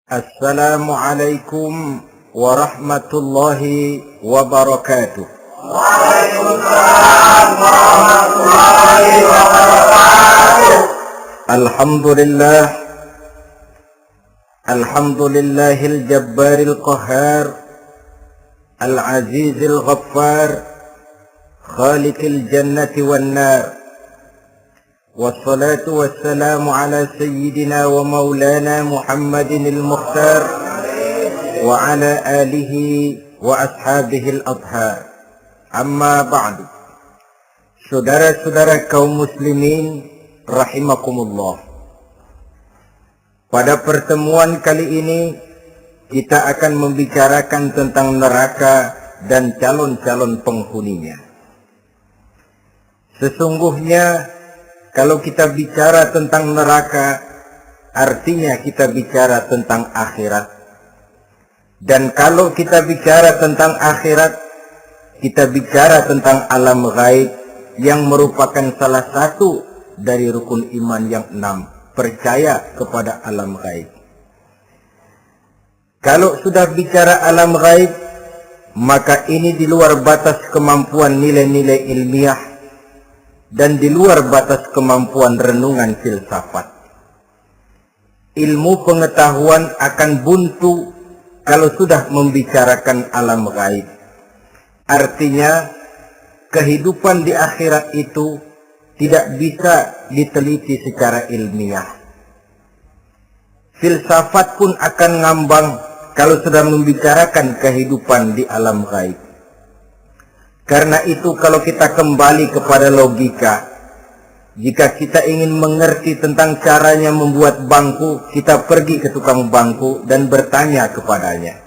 Assalamualaikum warahmatullahi wabarakatuh. Waalaikumsalam warahmatullahi wabarakatuh. Alhamdulillahil jabbaril qahhar, al-azizil ghaffar, khaliqil jannati wan nar. Wassalatu wassalamu ala sayyidina wa maulana Muhammadinil Mukhtar wa ala alihi wa ashabihil adhar. Amma ba'du. Saudara-saudara kaum muslimin rahimakumullah. Pada pertemuan kali ini kita akan membicarakan tentang neraka dan calon-calon penghuninya. Sesungguhnya kalau kita bicara tentang neraka, artinya kita bicara tentang akhirat. Dan kalau kita bicara tentang akhirat, kita bicara tentang alam gaib yang merupakan salah satu dari rukun iman yang 6, percaya kepada alam gaib. Kalau sudah bicara alam gaib, maka ini di luar batas kemampuan nilai-nilai ilmiah dan di luar batas kemampuan renungan filsafat. Ilmu pengetahuan akan buntu kalau sudah membicarakan alam gaib. Artinya, kehidupan di akhirat itu tidak bisa diteliti secara ilmiah. Filsafat pun akan ngambang kalau sudah membicarakan kehidupan di alam gaib. Karena itu kalau kita kembali kepada logika, jika kita ingin mengerti tentang caranya membuat bangku, kita pergi ke tukang bangku dan bertanya kepadanya.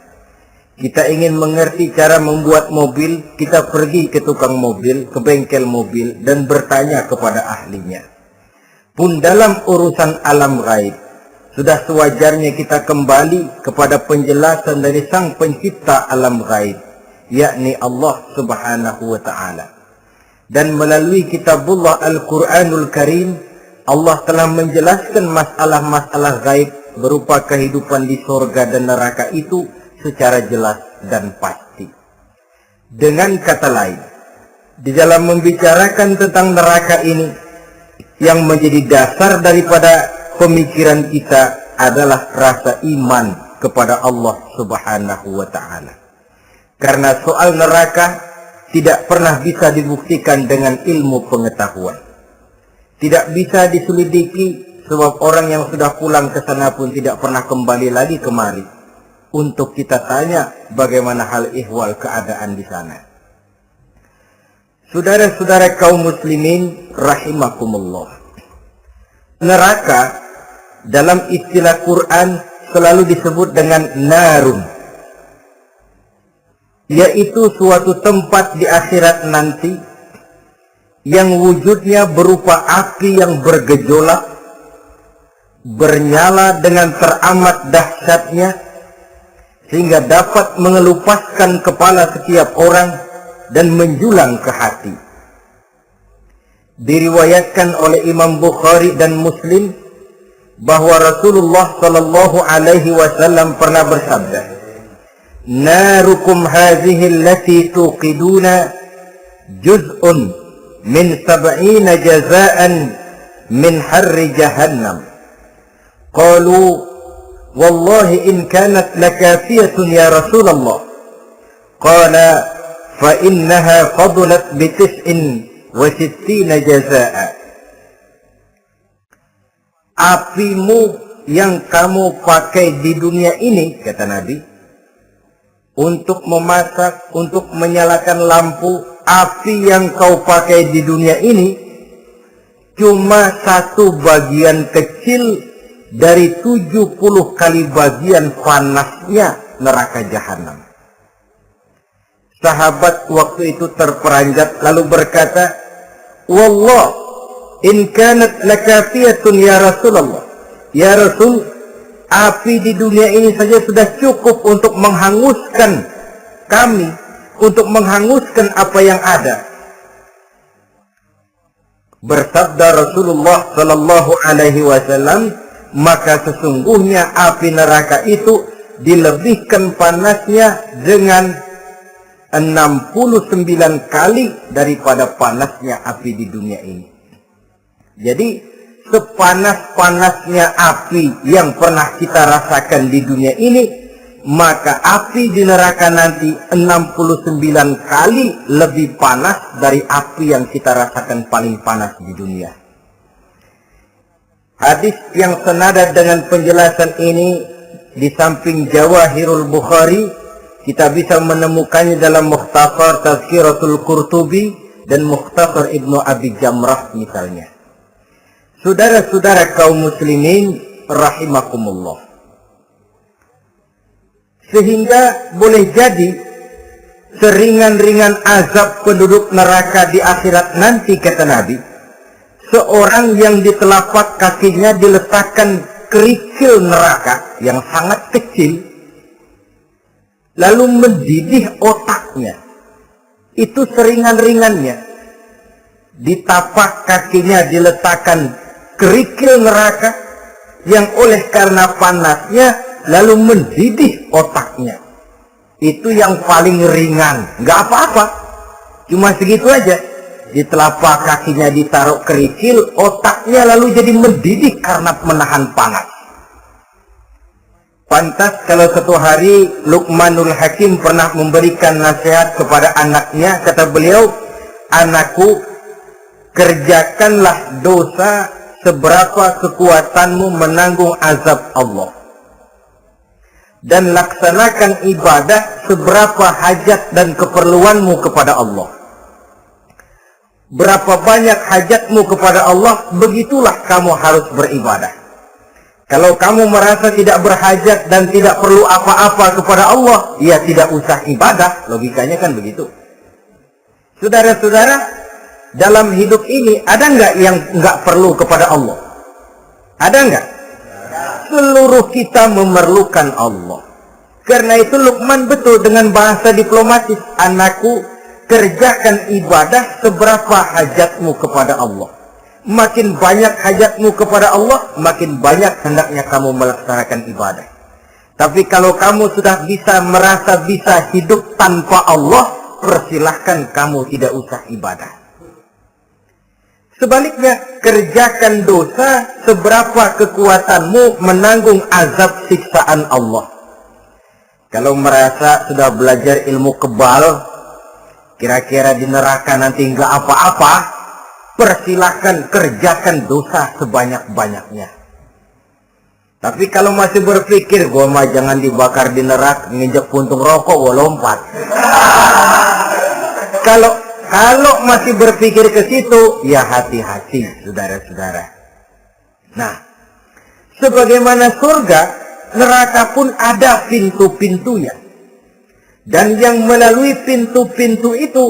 Kita ingin mengerti cara membuat mobil, kita pergi ke tukang mobil, ke bengkel mobil dan bertanya kepada ahlinya. Pun dalam urusan alam gaib, sudah sewajarnya kita kembali kepada penjelasan dari sang pencipta alam gaib, yakni Allah subhanahu wa ta'ala. Dan melalui kitabullah Al-Quranul Karim, Allah telah menjelaskan masalah-masalah gaib berupa kehidupan di surga dan neraka itu secara jelas dan pasti. Dengan kata lain, di dalam membicarakan tentang neraka ini, yang menjadi dasar daripada pemikiran kita adalah rasa iman kepada Allah subhanahu wa ta'ala. Karena soal neraka tidak pernah bisa dibuktikan dengan ilmu pengetahuan. Tidak bisa diselidiki sebab orang yang sudah pulang ke sana pun tidak pernah kembali lagi kemari untuk kita tanya bagaimana hal ihwal keadaan di sana. Saudara-saudara kaum muslimin rahimakumullah. Neraka dalam istilah Quran selalu disebut dengan narun, yaitu suatu tempat di akhirat nanti yang wujudnya berupa api yang bergejolak, bernyala dengan teramat dahsyatnya, sehingga dapat mengelupaskan kepala setiap orang dan menjulang ke hati. Diriwayatkan oleh Imam Bukhari dan Muslim bahwa Rasulullah sallallahu alaihi wasallam pernah bersabda, "Narukum hadhihi allati tuqiduna juz'un min 70 jazaan min harri jahannam." Qalu, "Wallahi in kanat lakafiyatun ya Rasulullah." Qala, "Fa innaha fadlat bi 69 jazaa." Apimu yang kamu pakai di dunia ini, kata Nabi, untuk memasak, untuk menyalakan lampu, api yang kau pakai di dunia ini cuma satu bagian kecil dari 70 kali bagian panasnya neraka jahanam. Sahabat waktu itu terperanjat lalu berkata, "Wallah, in kanat lakafiyatun ya Rasulullah." Ya Rasul, api di dunia ini saja sudah cukup untuk menghanguskan kami, untuk menghanguskan apa yang ada. Bersabda Rasulullah sallallahu alaihi wasallam, maka sesungguhnya api neraka itu dilebihkan panasnya dengan 69 kali daripada panasnya api di dunia ini. Jadi sepanas-panasnya api yang pernah kita rasakan di dunia ini, maka api di neraka nanti 69 kali lebih panas dari api yang kita rasakan paling panas di dunia. Hadis yang senada dengan penjelasan ini di samping Jawahirul Bukhari, kita bisa menemukannya dalam Mukhtasar Tazkiratul Qurtubi dan Mukhtasar Ibnu Abi Jamrah misalnya. Saudara-saudara kaum muslimin rahimakumullah. Sehingga boleh jadi seringan-ringan azab penduduk neraka di akhirat nanti, kata Nabi, seorang yang di telapak kakinya diletakkan kerikil neraka yang sangat kecil, lalu mendidih otaknya. Itu seringan-ringannya. Di tapak kakinya diletakkan kerikil neraka yang oleh karena panasnya lalu mendidih otaknya. Itu yang paling ringan. Nggak apa-apa. Cuma segitu aja. Di telapak kakinya ditaruh kerikil, otaknya lalu jadi mendidih karena menahan panas. Pantas kalau suatu hari Luqmanul Hakim pernah memberikan nasihat kepada anaknya. Kata beliau, anakku, kerjakanlah dosa seberapa kekuatanmu menanggung azab Allah. Dan laksanakan ibadah seberapa hajat dan keperluanmu kepada Allah. Berapa banyak hajatmu kepada Allah, begitulah kamu harus beribadah. Kalau kamu merasa tidak berhajat dan tidak perlu apa-apa kepada Allah, ya tidak usah ibadah. Logikanya kan begitu. Saudara-saudara, dalam hidup ini ada nggak yang nggak perlu kepada Allah? Ada nggak? Seluruh kita memerlukan Allah. Karena itu Luqman betul dengan bahasa diplomatis. Anakku, kerjakan ibadah seberapa hajatmu kepada Allah. Makin banyak hajatmu kepada Allah, makin banyak hendaknya kamu melaksanakan ibadah. Tapi kalau kamu sudah bisa merasa bisa hidup tanpa Allah, persilahkan kamu tidak usah ibadah. Sebaliknya, kerjakan dosa seberapa kekuatanmu menanggung azab siksaan Allah. Kalau merasa sudah belajar ilmu kebal, kira-kira di neraka nanti nggak apa-apa, persilahkan kerjakan dosa sebanyak-banyaknya. Tapi kalau masih berpikir, gua mah jangan dibakar di neraka, nginjek puntung rokok, gua lompat. Kalau masih berpikir ke situ, ya hati-hati, saudara-saudara. Nah, sebagaimana surga, neraka pun ada pintu-pintunya. Dan yang melalui pintu-pintu itu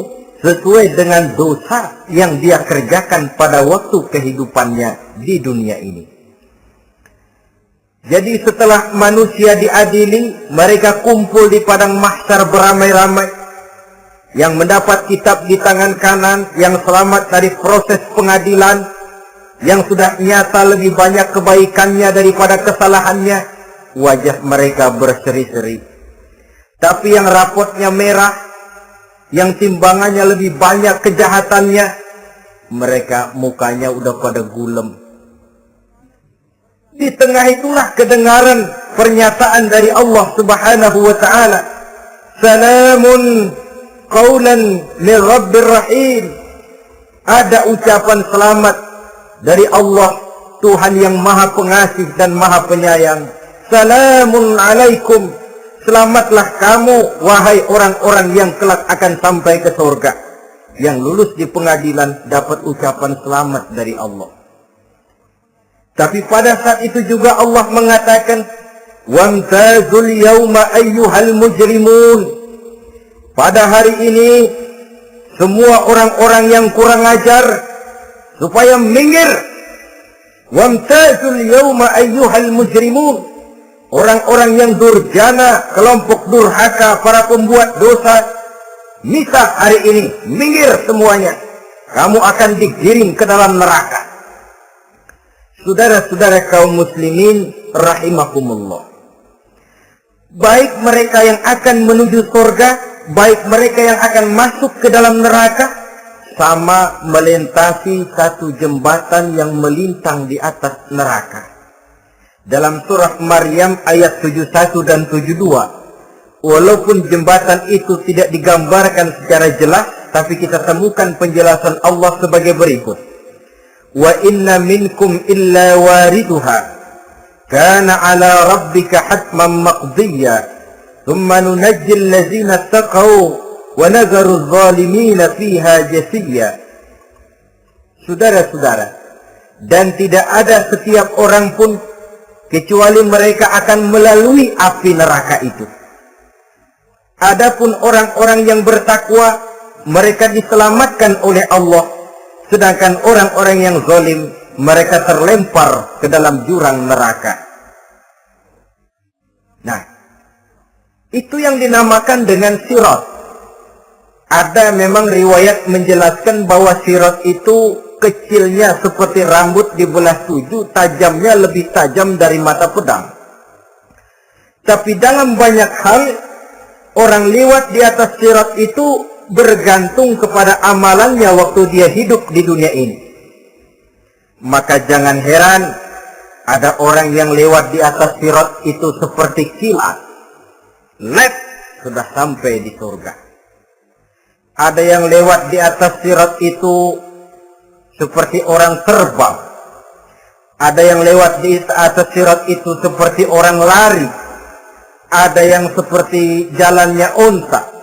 sesuai dengan dosa yang dia kerjakan pada waktu kehidupannya di dunia ini. Jadi setelah manusia diadili, mereka kumpul di padang mahsyar beramai-ramai. Yang mendapat kitab di tangan kanan, yang selamat dari proses pengadilan, yang sudah nyata lebih banyak kebaikannya daripada kesalahannya, wajah mereka berseri-seri. Tapi yang rapotnya merah, yang timbangannya lebih banyak kejahatannya, mereka mukanya udah pada gulem. Di tengah itulah kedengaran pernyataan dari Allah Subhanahu wa ta'ala. Salamun qaulan min Rabbir Rahim. Ada ucapan selamat dari Allah, Tuhan yang maha pengasih dan maha penyayang. Salamun alaikum. Selamatlah kamu, wahai orang-orang yang kelak akan sampai ke surga. Yang lulus di pengadilan dapat ucapan selamat dari Allah. Tapi pada saat itu juga Allah mengatakan, wamtazul yawma ayyuhal mujrimun. Pada hari ini, semua orang-orang yang kurang ajar, supaya minggir. Wamtazul yawma ayyuhal mujrimun. Orang-orang yang durjana, kelompok durhaka, para pembuat dosa, misah hari ini, minggir semuanya. Kamu akan digiring ke dalam neraka. Saudara-saudara kaum muslimin rahimakumullah. Baik mereka yang akan menuju surga, baik mereka yang akan masuk ke dalam neraka, sama melintasi satu jembatan yang melintang di atas neraka. Dalam surah Maryam ayat 71 dan 72, walaupun jembatan itu tidak digambarkan secara jelas, tapi kita temukan penjelasan Allah sebagai berikut. Wa inna minkum illa wariduha kana ala rabbika hatman maqdiyya thumma nunajjil ladzina taqaw wa nadharu adh-dhalimina fiha jasiyya. Saudara-saudara, dan tidak ada setiap orang pun kecuali mereka akan melalui api neraka itu. Adapun orang-orang yang bertakwa, mereka diselamatkan oleh Allah. Sedangkan orang-orang yang zalim, mereka terlempar ke dalam jurang neraka. Nah, itu yang dinamakan dengan sirat. Ada memang riwayat menjelaskan bahwa sirat itu kecilnya seperti rambut dibelah 7, tajamnya lebih tajam dari mata pedang. Tapi dalam banyak hal, orang lewat di atas sirat itu bergantung kepada amalannya waktu dia hidup di dunia ini. Maka jangan heran ada orang yang lewat di atas sirat itu seperti kilat, lep sudah sampai di surga. Ada yang lewat di atas sirat itu seperti orang terbang. Ada yang lewat di atas sirat itu seperti orang lari. Ada yang seperti jalannya unta.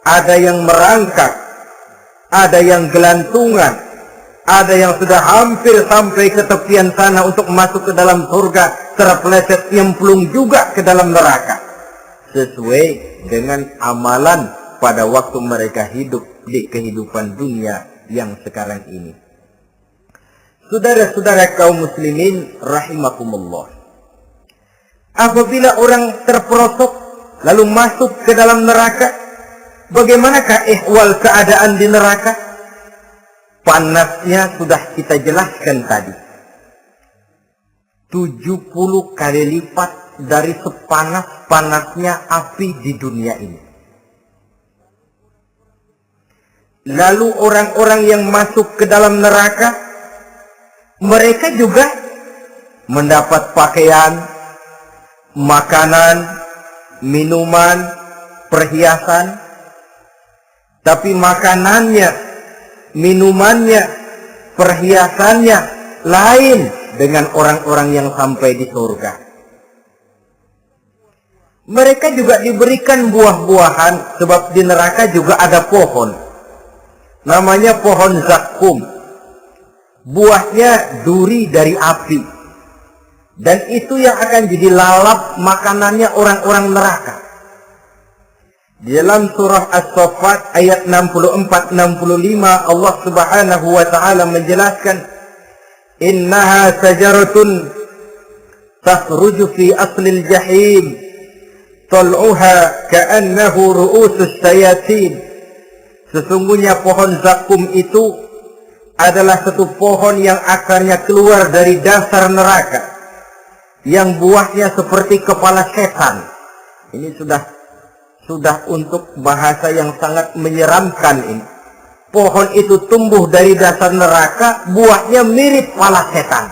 Ada yang merangkak, ada yang gelantungan, ada yang sudah hampir sampai ke tepian sana untuk masuk ke dalam surga, terpeleset nyemplung juga ke dalam neraka. Sesuai dengan amalan pada waktu mereka hidup di kehidupan dunia yang sekarang ini. Saudara-saudara kaum muslimin rahimakumullah. Apabila orang terperosok lalu masuk ke dalam neraka, bagaimanakah ihwal keadaan di neraka? Panasnya sudah kita jelaskan tadi. 70 kali lipat dari sepanas-panasnya api di dunia ini. Lalu orang-orang yang masuk ke dalam neraka, mereka juga mendapat pakaian, makanan, minuman, perhiasan. Tapi makanannya, minumannya, perhiasannya lain dengan orang-orang yang sampai di surga. Mereka juga diberikan buah-buahan, sebab di neraka juga ada pohon. Namanya pohon zakum. Buahnya duri dari api. Dan itu yang akan jadi lalap makanannya orang-orang neraka. Di dalam surah As-Saffat ayat 64-65 Allah Subhanahu wa taala menjelaskan, innaha sajaratun takhruju fi aslil jahim tal'uha ka'annahu ru'usus sayatin. Sesungguhnya pohon zakum itu adalah satu pohon yang akarnya keluar dari dasar neraka, yang buahnya seperti kepala setan. Ini sudah untuk bahasa yang sangat menyeramkan ini. Pohon itu tumbuh dari dasar neraka, buahnya mirip kepala setan.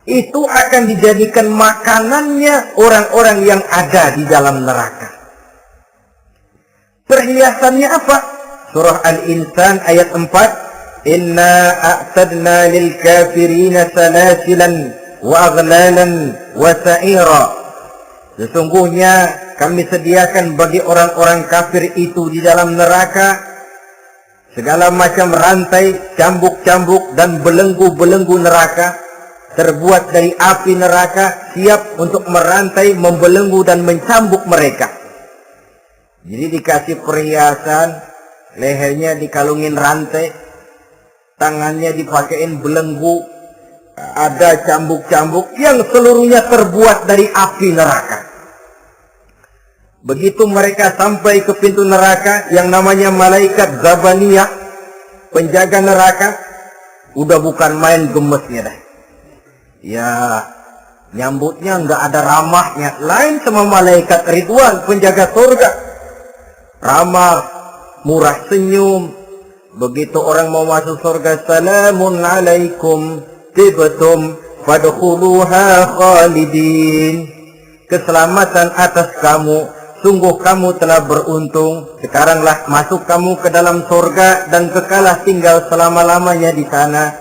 Itu akan dijadikan makanannya orang-orang yang ada di dalam neraka. Perhiasannya apa? Surah Al-Insan ayat 4. Inna a'tadna lil kafirina salasilan wa aghlalan wa sa'ira. Sesungguhnya kami sediakan bagi orang-orang kafir itu di dalam neraka segala macam rantai, cambuk-cambuk dan belenggu-belenggu neraka, terbuat dari api neraka, siap untuk merantai, membelenggu dan mencambuk mereka. Jadi dikasih perhiasan, lehernya dikalungin rantai, tangannya dipakein belenggu, ada cambuk-cambuk yang seluruhnya terbuat dari api neraka. Begitu mereka sampai ke pintu neraka yang namanya malaikat Zabaniyah, penjaga neraka, udah bukan main gemesnya dah. Ya, nyambutnya nggak ada ramahnya. Lain sama malaikat Ridwan, penjaga surga. Ramah, murah senyum. Begitu orang mau masuk surga, salamun alaikum, tibtum fadkhuluha khalidin. Keselamatan atas kamu, sungguh kamu telah beruntung. Sekaranglah masuk kamu ke dalam surga dan kekalah tinggal selama-lamanya di sana.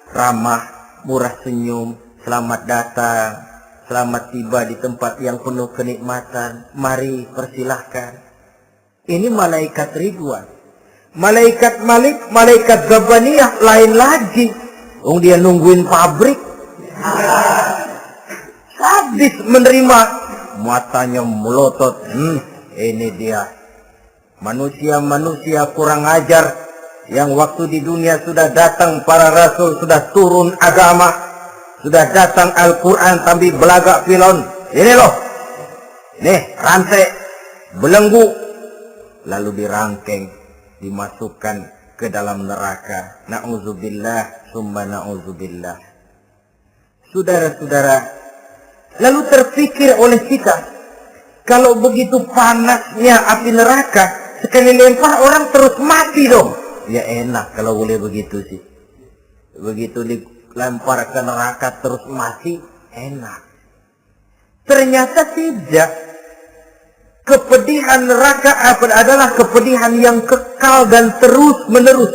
Ramah, murah senyum, selamat datang, selamat tiba di tempat yang penuh kenikmatan. Mari persilahkan. Ini malaikat Ridwan. Malaikat Malik, malaikat Zabaniyah lain lagi. Dia nungguin pabrik. Habis menerima, matanya melotot. Ini dia. Manusia-manusia kurang ajar. Yang waktu di dunia sudah datang para rasul, sudah turun agama, sudah datang Al-Quran, tapi belagak pilon. Ini loh, nih rantai, belenggu, lalu dirangkeng, dimasukkan ke dalam neraka. Na'udzubillah, summa na'udzubillah. Saudara-saudara, lalu terpikir oleh kita, kalau begitu panasnya api neraka, sekali lempar orang terus mati dong. Ya enak kalau boleh begitu sih. Begitu dilempar ke neraka terus mati, enak. Ternyata tidak. Kepedihan neraka adalah kepedihan yang kekal dan terus menerus.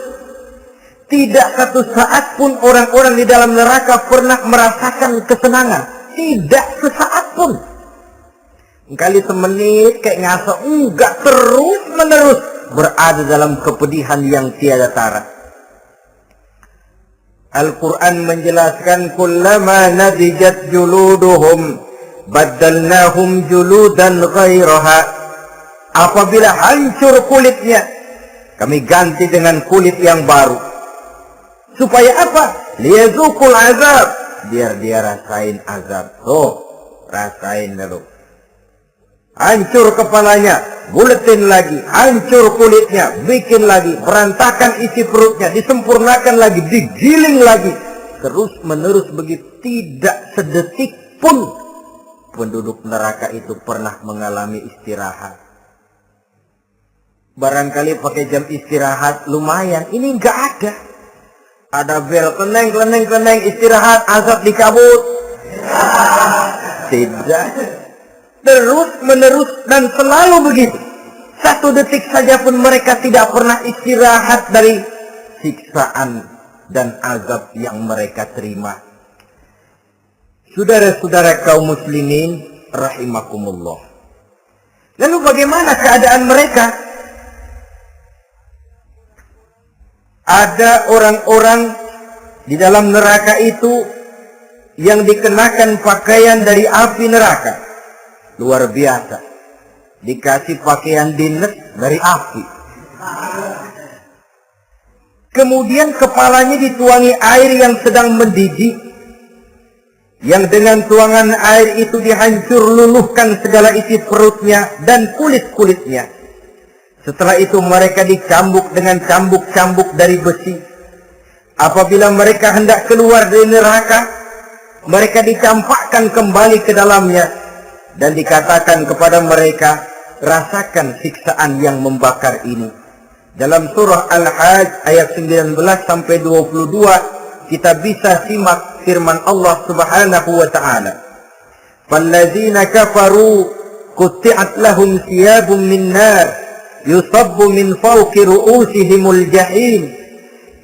Tidak satu saat pun orang-orang di dalam neraka pernah merasakan kesenangan. Tidak sesaat pun. Kali semenit kayak ngaso, enggak, terus menerus berada dalam kepedihan yang tiada tara. Al-Quran menjelaskan, kullama nadijat juluduhum baddalnahum juludan ghairaha. Apabila hancur kulitnya, kami ganti dengan kulit yang baru. Supaya apa? Liyazukul azab, biar dia rasain azab. Rasain dulu. Hancur kepalanya, buletin lagi, hancur kulitnya, bikin lagi, berantakan isi perutnya, disempurnakan lagi, digiling lagi. Terus menerus begitu, tidak sedetik pun penduduk neraka itu pernah mengalami istirahat. Barangkali pakai jam istirahat lumayan, ini enggak ada. Ada bel, keneng, istirahat, azab dicabut. Tidak. Terus menerus dan selalu begitu. Satu detik saja pun mereka tidak pernah istirahat dari siksaan dan azab yang mereka terima. Saudara-saudara kaum muslimin rahimakumullah. Lalu bagaimana keadaan mereka? Ada orang-orang di dalam neraka itu yang dikenakan pakaian dari api neraka. Luar biasa. Dikasih pakaian dinas dari api. Kemudian kepalanya dituangi air yang sedang mendidih. Yang dengan tuangan air itu dihancur luluhkan segala isi perutnya dan kulit-kulitnya. Setelah itu mereka dicambuk dengan cambuk-cambuk dari besi. Apabila mereka hendak keluar dari neraka, mereka dicampakkan kembali ke dalamnya. Dan dikatakan kepada mereka, rasakan siksaan yang membakar ini. Dalam surah Al-Hajj ayat 19 sampai 22, kita bisa simak firman Allah Subhanahu wa taala. Falladzina kafaru qutti'at lahum thiyabun min nar yusabbu min fawqi ru'usihimul jahim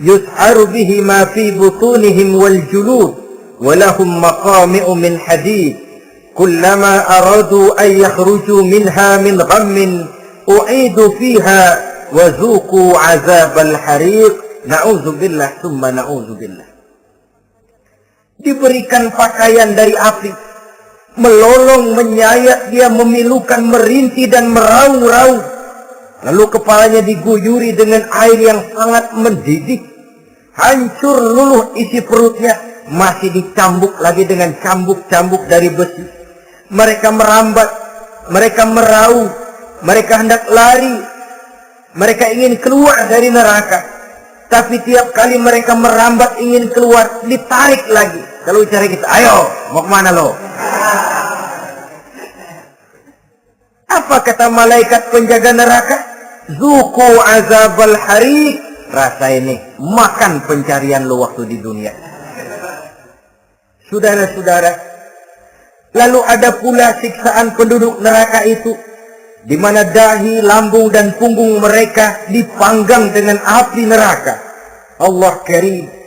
yus'aru bihi ma fi butunihim wal julud wa lahum maqami'u min hadid. Kullama aradu an yakhruju minha min ghammin u'idu fiha wa zuqu azabal hariq. Na'udzubillah summa na'udzubillah. Diberikan pakaian dari api, melolong, menyayat dia, memilukan, merintih dan meraung-raung. Lalu kepalanya diguyuri dengan air yang sangat mendidih. Hancur luluh isi perutnya, masih dicambuk lagi dengan cambuk-cambuk dari besi. Mereka merambat, mereka meraung, mereka hendak lari, mereka ingin keluar dari neraka. Tapi tiap kali mereka merambat ingin keluar, ditarik lagi. Kalau cari kita, ayo, mau kemana lo? Apa kata malaikat penjaga neraka? Zuku azabal harik. Rasa ini, makan pencarian lo waktu di dunia. Saudara-saudara, lalu ada pula siksaan penduduk neraka itu, di mana dahi, lambung, dan punggung mereka dipanggang dengan api neraka. Allah karim.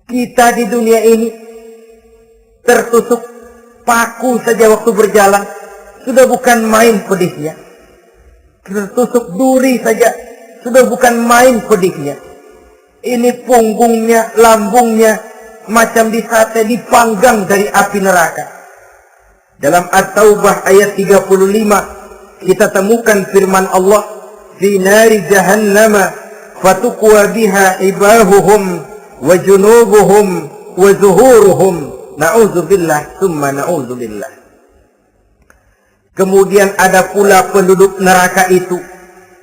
Kita di dunia ini tertusuk paku saja waktu berjalan, sudah bukan main pedihnya. Tertusuk duri saja, sudah bukan main pedihnya. Ini punggungnya, lambungnya, macam disate, dipanggang dari api neraka. Dalam At-Taubah ayat 35, kita temukan firman Allah, fi nari jahannama fatukwa biha ibahuhum wa junubuhum wa zuhuruhum. Na'udzubillah summa na'udzubillah. Kemudian ada pula penduduk neraka itu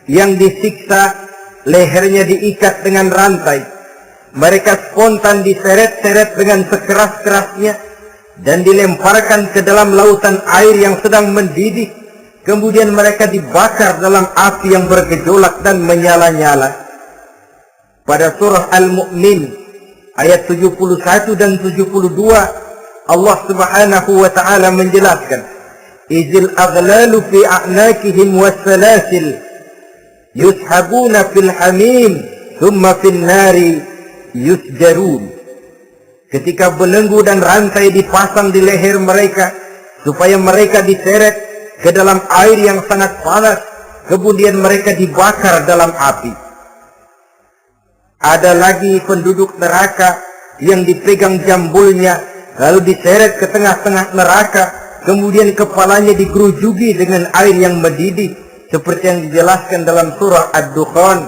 yang disiksa, lehernya diikat dengan rantai. Mereka spontan diseret-seret dengan sekeras-kerasnya dan dilemparkan ke dalam lautan air yang sedang mendidih. Kemudian mereka dibakar dalam api yang bergejolak dan menyala-nyala. Pada surah Al-Mu'min ayat 71 dan 72, Allah Subhanahu wa taala menjelaskan, izil aghlalu fi a'nakihim wassalasil yushabuna fil hamim thumma fil nari yusjarun. Ketika belenggu dan rantai dipasang di leher mereka supaya mereka diseret ke dalam air yang sangat panas, kemudian mereka dibakar dalam api. Ada lagi penduduk neraka yang dipegang jambulnya lalu diseret ke tengah-tengah neraka, kemudian kepalanya digerujugi dengan air yang mendidih seperti yang dijelaskan dalam surah Ad-Dukhan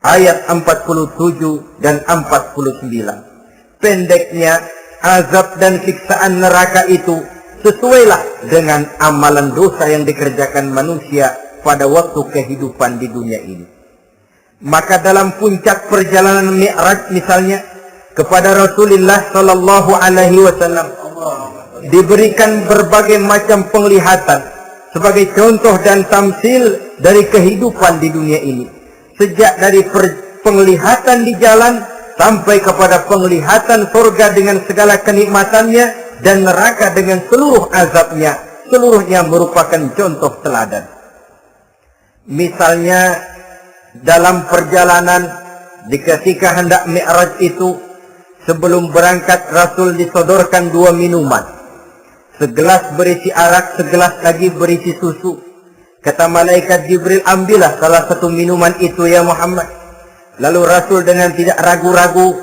ayat 47 dan 49. Pendeknya, azab dan siksaan neraka itu sesuailah dengan amalan dosa yang dikerjakan manusia pada waktu kehidupan di dunia ini. Maka dalam puncak perjalanan Mi'raj misalnya, kepada Rasulullah sallallahu alaihi wasallam diberikan berbagai macam penglihatan sebagai contoh dan tamsil dari kehidupan di dunia ini. Sejak dari penglihatan di jalan sampai kepada penglihatan surga dengan segala kenikmatannya dan neraka dengan seluruh azabnya, seluruhnya merupakan contoh teladan. Misalnya dalam perjalanan ketika hendak Mi'raj itu, sebelum berangkat Rasul disodorkan 2 minuman. Segelas berisi arak, segelas lagi berisi susu. Kata malaikat Jibril, ambillah salah satu minuman itu ya Muhammad. Lalu Rasul dengan tidak ragu-ragu,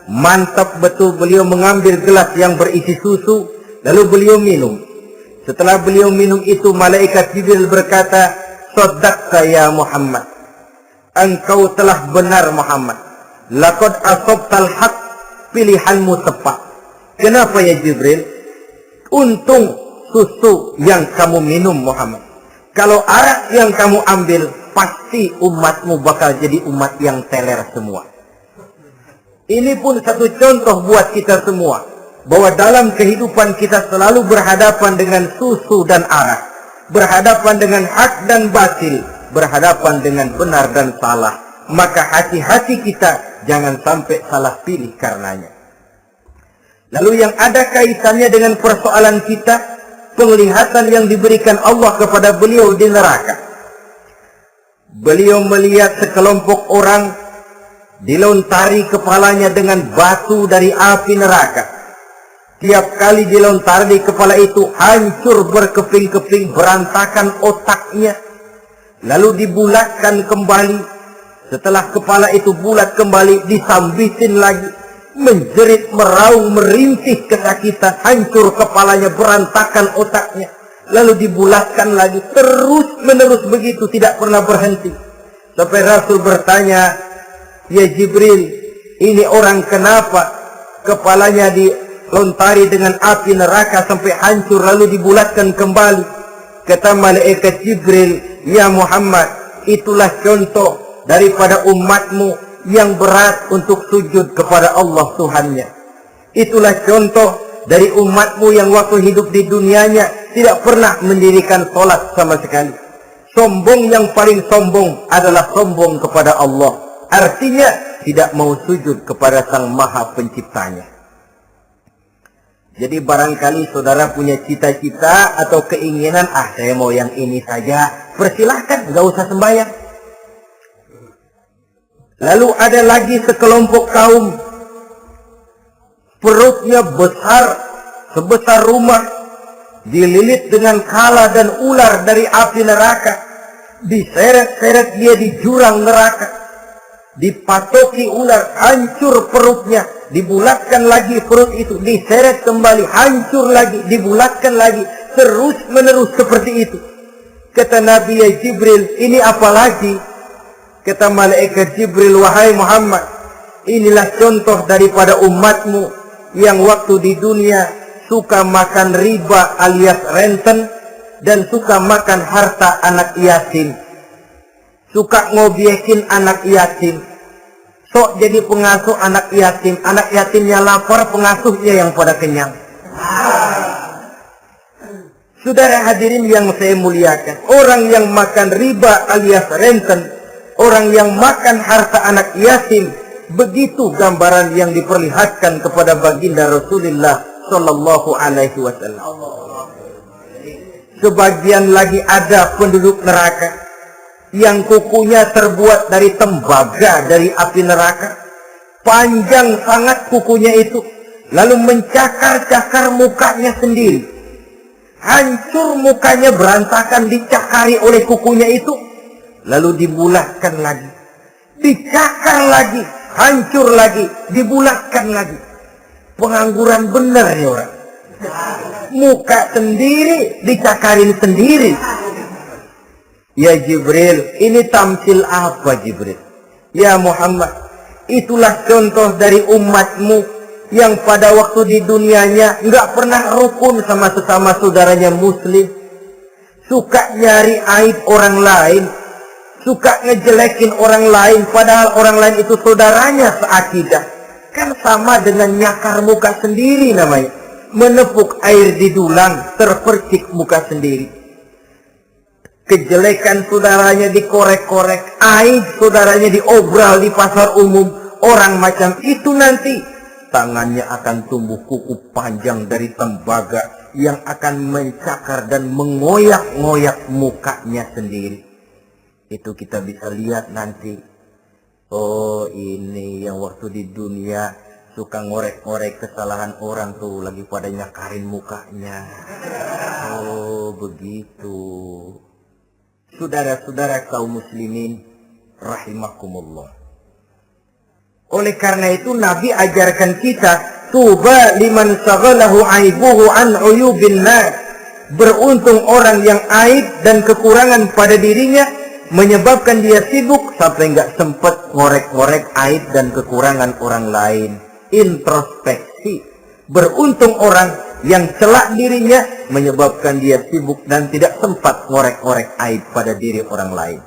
mantap betul beliau mengambil gelas yang berisi susu, lalu beliau minum. Setelah beliau minum itu, malaikat Jibril berkata, "Shaddaqta ya Muhammad. Engkau telah benar Muhammad. Laqad asabtal haq, pilihanmu tepat." Kenapa ya Jibril? Untung susu yang kamu minum Muhammad. Kalau arak yang kamu ambil, pasti umatmu bakal jadi umat yang teler semua. Ini pun satu contoh buat kita semua, bahwa dalam kehidupan kita selalu berhadapan dengan susu dan arak, berhadapan dengan hak dan batil, berhadapan dengan benar dan salah. Maka hati-hati kita jangan sampai salah pilih karenanya. Lalu yang ada kaitannya dengan persoalan kita, penglihatan yang diberikan Allah kepada beliau di neraka. Beliau melihat sekelompok orang dilontari kepalanya dengan batu dari api neraka. Tiap kali dilontari kepala itu hancur berkeping-keping, berantakan otaknya. Lalu dibulatkan kembali. Setelah kepala itu bulat kembali, disambitin lagi. Menjerit, meraung, merintih kesakitan, hancur kepalanya, berantakan otaknya. Lalu dibulatkan lagi, terus menerus begitu, tidak pernah berhenti. Sampai Rasul bertanya, "Ya Jibril, ini orang kenapa kepalanya dilontari dengan api neraka sampai hancur lalu dibulatkan kembali?" Kata malaikat Jibril, "Ya Muhammad, itulah contoh daripada umatmu yang berat untuk sujud kepada Allah Tuhannya. Itulah contoh dari umatmu yang waktu hidup di dunianya tidak pernah mendirikan sholat sama sekali. Sombong yang paling sombong adalah sombong kepada Allah. Artinya tidak mau sujud kepada Sang Maha Penciptanya. Jadi barangkali saudara punya cita-cita atau keinginan, saya mau yang ini saja, persilahkan, nggak usah sembahyang. Lalu ada lagi sekelompok kaum, perutnya besar, sebesar rumah, dililit dengan kala dan ular dari api neraka, diseret-seret dia di jurang neraka, dipatoki ular, hancur perutnya, dibulatkan lagi perut itu, diseret kembali, hancur lagi, dibulatkan lagi, terus menerus seperti itu. Kata Nabi Jibril, ini apa lagi? Kata malaikat Jibril, wahai Muhammad, inilah contoh daripada umatmu yang waktu di dunia suka makan riba alias renten dan suka makan harta anak yatim, suka ngobyekin anak yatim, sok jadi pengasuh anak yatimnya lapar, pengasuhnya yang pada kenyang. Saudara hadirin yang saya muliakan, orang yang makan riba alias renten, orang yang makan harta anak yatim, begitu gambaran yang diperlihatkan kepada baginda Rasulullah Sallallahu Alaihi Wasallam. Sebagian lagi ada penduduk neraka yang kukunya terbuat dari tembaga dari api neraka, panjang sangat kukunya itu, lalu mencakar-cakar mukanya sendiri, hancur mukanya berantakan, dicakari oleh kukunya itu, lalu dibulatkan lagi, dicakar lagi, hancur lagi, dibulatkan lagi. Pengangguran benar ya orang. Muka sendiri, dicakarin sendiri. Ya Jibril, ini tamsil apa Jibril? Ya Muhammad, itulah contoh dari umatmu yang pada waktu di dunianya nggak pernah rukun sama sesama saudaranya muslim. Suka nyari aib orang lain, suka ngejelekin orang lain, padahal orang lain itu saudaranya seakidah. Kan sama dengan nyakar muka sendiri namanya. Menepuk air di dulang, terpercik muka sendiri. Kejelekan saudaranya dikorek-korek, aib saudaranya diobral di pasar umum. Orang macam itu nanti tangannya akan tumbuh kuku panjang dari tembaga yang akan mencakar dan mengoyak-ngoyak mukanya sendiri. Itu kita bisa lihat nanti. Oh, ini yang waktu di dunia suka ngorek-ngorek kesalahan orang tuh lagi pada nyakarin mukanya. Oh, begitu. Saudara-saudara kaum muslimin rahimakumullah. Oleh karena itu Nabi ajarkan kita, tuba liman saghalahu aibuhu an uyubin nas. Beruntung orang yang aib dan kekurangan pada dirinya menyebabkan dia sibuk sampai nggak sempat ngorek-ngorek aib dan kekurangan orang lain. Introspeksi. Beruntung orang yang celak dirinya menyebabkan dia sibuk dan tidak sempat ngorek-ngorek aib pada diri orang lain.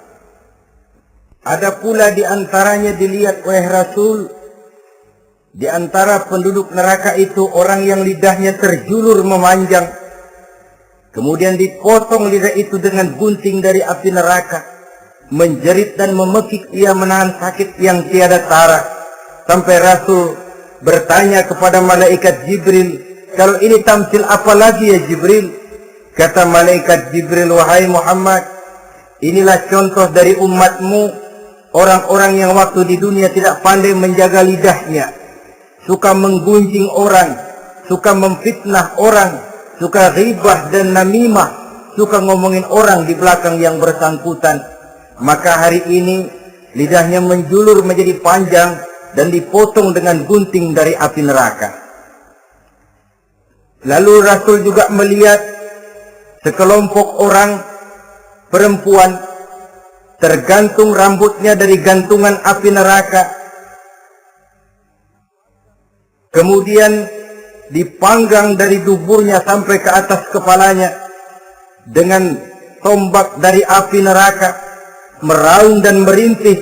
Ada pula di antaranya dilihat oleh Rasul, di antara penduduk neraka itu orang yang lidahnya terjulur memanjang, kemudian dipotong lidah itu dengan gunting dari api neraka, menjerit dan memekik ia menahan sakit yang tiada tara, sampai Rasul bertanya kepada malaikat Jibril, kalau ini tamsil apa lagi ya Jibril? Kata malaikat Jibril, wahai Muhammad, inilah contoh dari umatmu, orang-orang yang waktu di dunia tidak pandai menjaga lidahnya, suka menggunjing orang, suka memfitnah orang, suka ghibah dan namimah, suka ngomongin orang di belakang yang bersangkutan. Maka hari ini lidahnya menjulur menjadi panjang dan dipotong dengan gunting dari api neraka. Lalu Rasul juga melihat sekelompok orang perempuan tergantung rambutnya dari gantungan api neraka, kemudian dipanggang dari duburnya sampai ke atas kepalanya dengan tombak dari api neraka, meraung dan merintih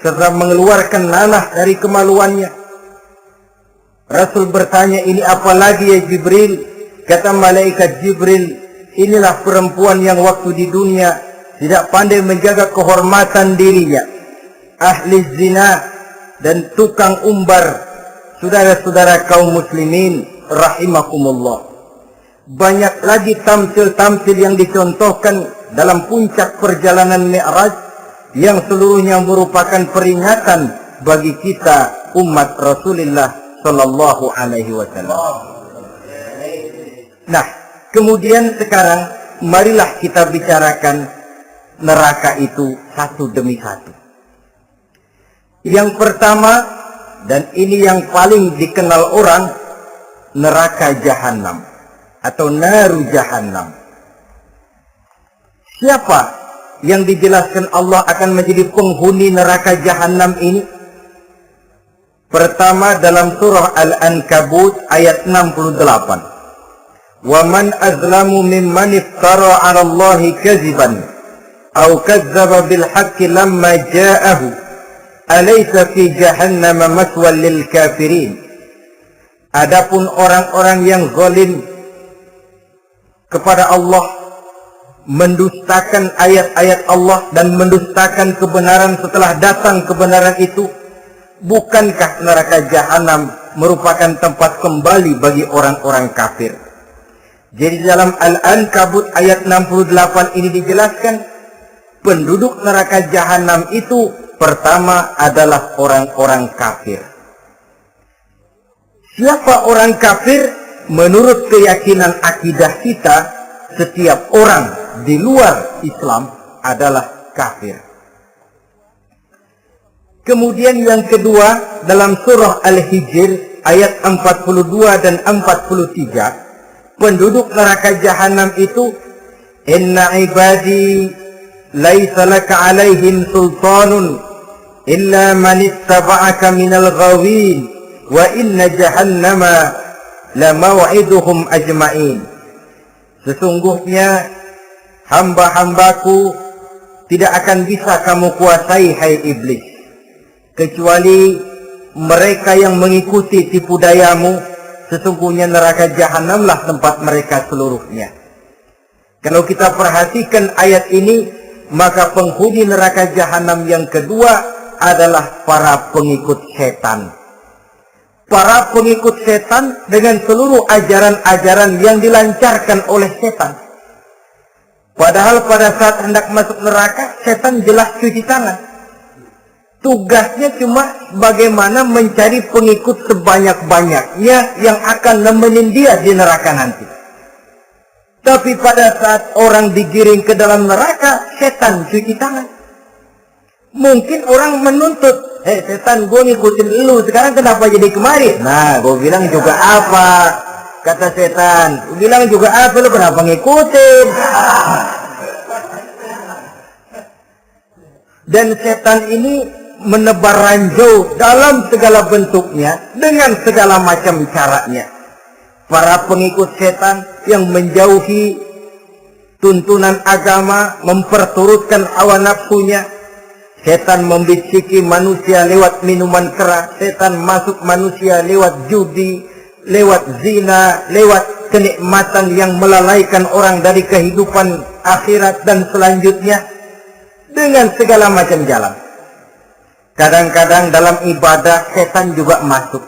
serta mengeluarkan nanah dari kemaluannya. Rasul bertanya, ini apa lagi ya Jibril? Kata malaikat Jibril, inilah perempuan yang waktu di dunia tidak pandai menjaga kehormatan dirinya, ahli zina dan tukang umbar. Saudara-saudara kaum muslimin rahimakumullah, banyak lagi tamsil-tamsil yang dicontohkan dalam puncak perjalanan Mi'raj yang seluruhnya merupakan peringatan bagi kita umat Rasulullah sallallahu alaihi wasallam. Nah, kemudian sekarang marilah kita bicarakan neraka itu satu demi satu. Yang pertama, dan ini yang paling dikenal orang, neraka Jahannam atau naru Jahannam. Siapa yang dijelaskan Allah akan menjadi penghuni neraka Jahannam ini? Pertama dalam surah Al-Ankabut ayat 68. Wa man azlamu mimman iftara 'ala Allahi kadziban aw kadzdzaba bil haqqi lamma ja'ahu alaysa fi jahannam maswal lil kafirin. Adapun orang-orang yang zalim kepada Allah, mendustakan ayat-ayat Allah dan mendustakan kebenaran setelah datang kebenaran itu, bukankah neraka Jahannam merupakan tempat kembali bagi orang-orang kafir? Jadi dalam Al-Ankabut ayat 68 ini dijelaskan penduduk neraka Jahannam itu pertama adalah orang-orang kafir. Siapa orang kafir? Menurut keyakinan akidah kita, setiap orang di luar Islam adalah kafir. Kemudian yang kedua dalam surah Al-Hijr ayat 42 dan 43, penduduk neraka Jahannam itu, inna ibadi laisa laka alaihim sultanun illa man ittaba'aka minal ghawin wa inna jahannama la maw'iduhum ajma'in. Sesungguhnya hamba-hambaku tidak akan bisa kamu kuasai, hai iblis, kecuali mereka yang mengikuti tipu dayamu. Sesungguhnya neraka Jahannamlah tempat mereka seluruhnya. Kalau kita perhatikan ayat ini, maka penghuni neraka Jahannam yang kedua adalah para pengikut setan. Para pengikut setan dengan seluruh ajaran-ajaran yang dilancarkan oleh setan. Padahal pada saat hendak masuk neraka, setan jelas cuci tangan. Tugasnya cuma bagaimana mencari pengikut sebanyak-banyaknya yang akan nemenin dia di neraka nanti. Tapi pada saat orang digiring ke dalam neraka, setan cuci tangan. Mungkin orang menuntut, hei setan, gue ngikutin lu, sekarang kenapa jadi kemari? Nah, gue bilang juga apa? Kata setan, gue bilang juga apa, lu kenapa ngikutin? Dan setan ini menebar ranjau dalam segala bentuknya, dengan segala macam caranya. Para pengikut setan yang menjauhi tuntunan agama, memperturutkan hawa nafsunya. Setan membisiki manusia lewat minuman keras. Setan masuk manusia lewat judi, lewat zina, lewat kenikmatan yang melalaikan orang dari kehidupan akhirat dan selanjutnya, dengan segala macam jalan. Kadang-kadang dalam ibadah setan juga masuk.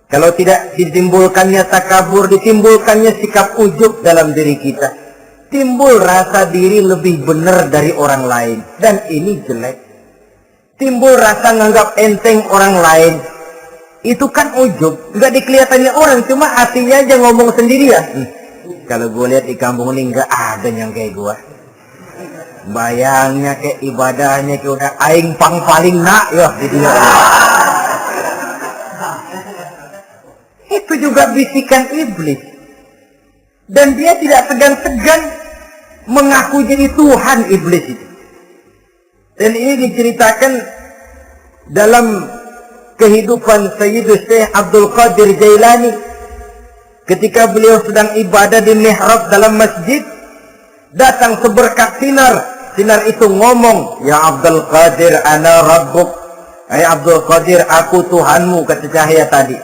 Kalau tidak ditimbulkannya takabur, ditimbulkannya sikap ujub dalam diri kita. Timbul rasa diri lebih benar dari orang lain. Dan ini jelek. Timbul rasa nganggap enteng orang lain. Itu kan ujub. Nggak dikelihatannya orang, cuma hatinya aja ngomong sendirian. Kalau gue lihat di kampung ini nggak ada yang kayak gue. Bayangnya kayak ibadahnya kayak udah aing pang paling nak ya gitu. Itu juga bisikan iblis. Dan dia tidak segan-segan mengaku jadi Tuhan iblis itu. Dan ini diceritakan dalam kehidupan Sayyidus Syekh Abdul Qadir Jailani. Ketika beliau sedang ibadah di mihrab dalam masjid, datang seberkas sinar. Sinar itu ngomong, ya Abdul Qadir ana rabbuk. Hai Abdul Qadir, aku Tuhanmu, kata cahaya tadi.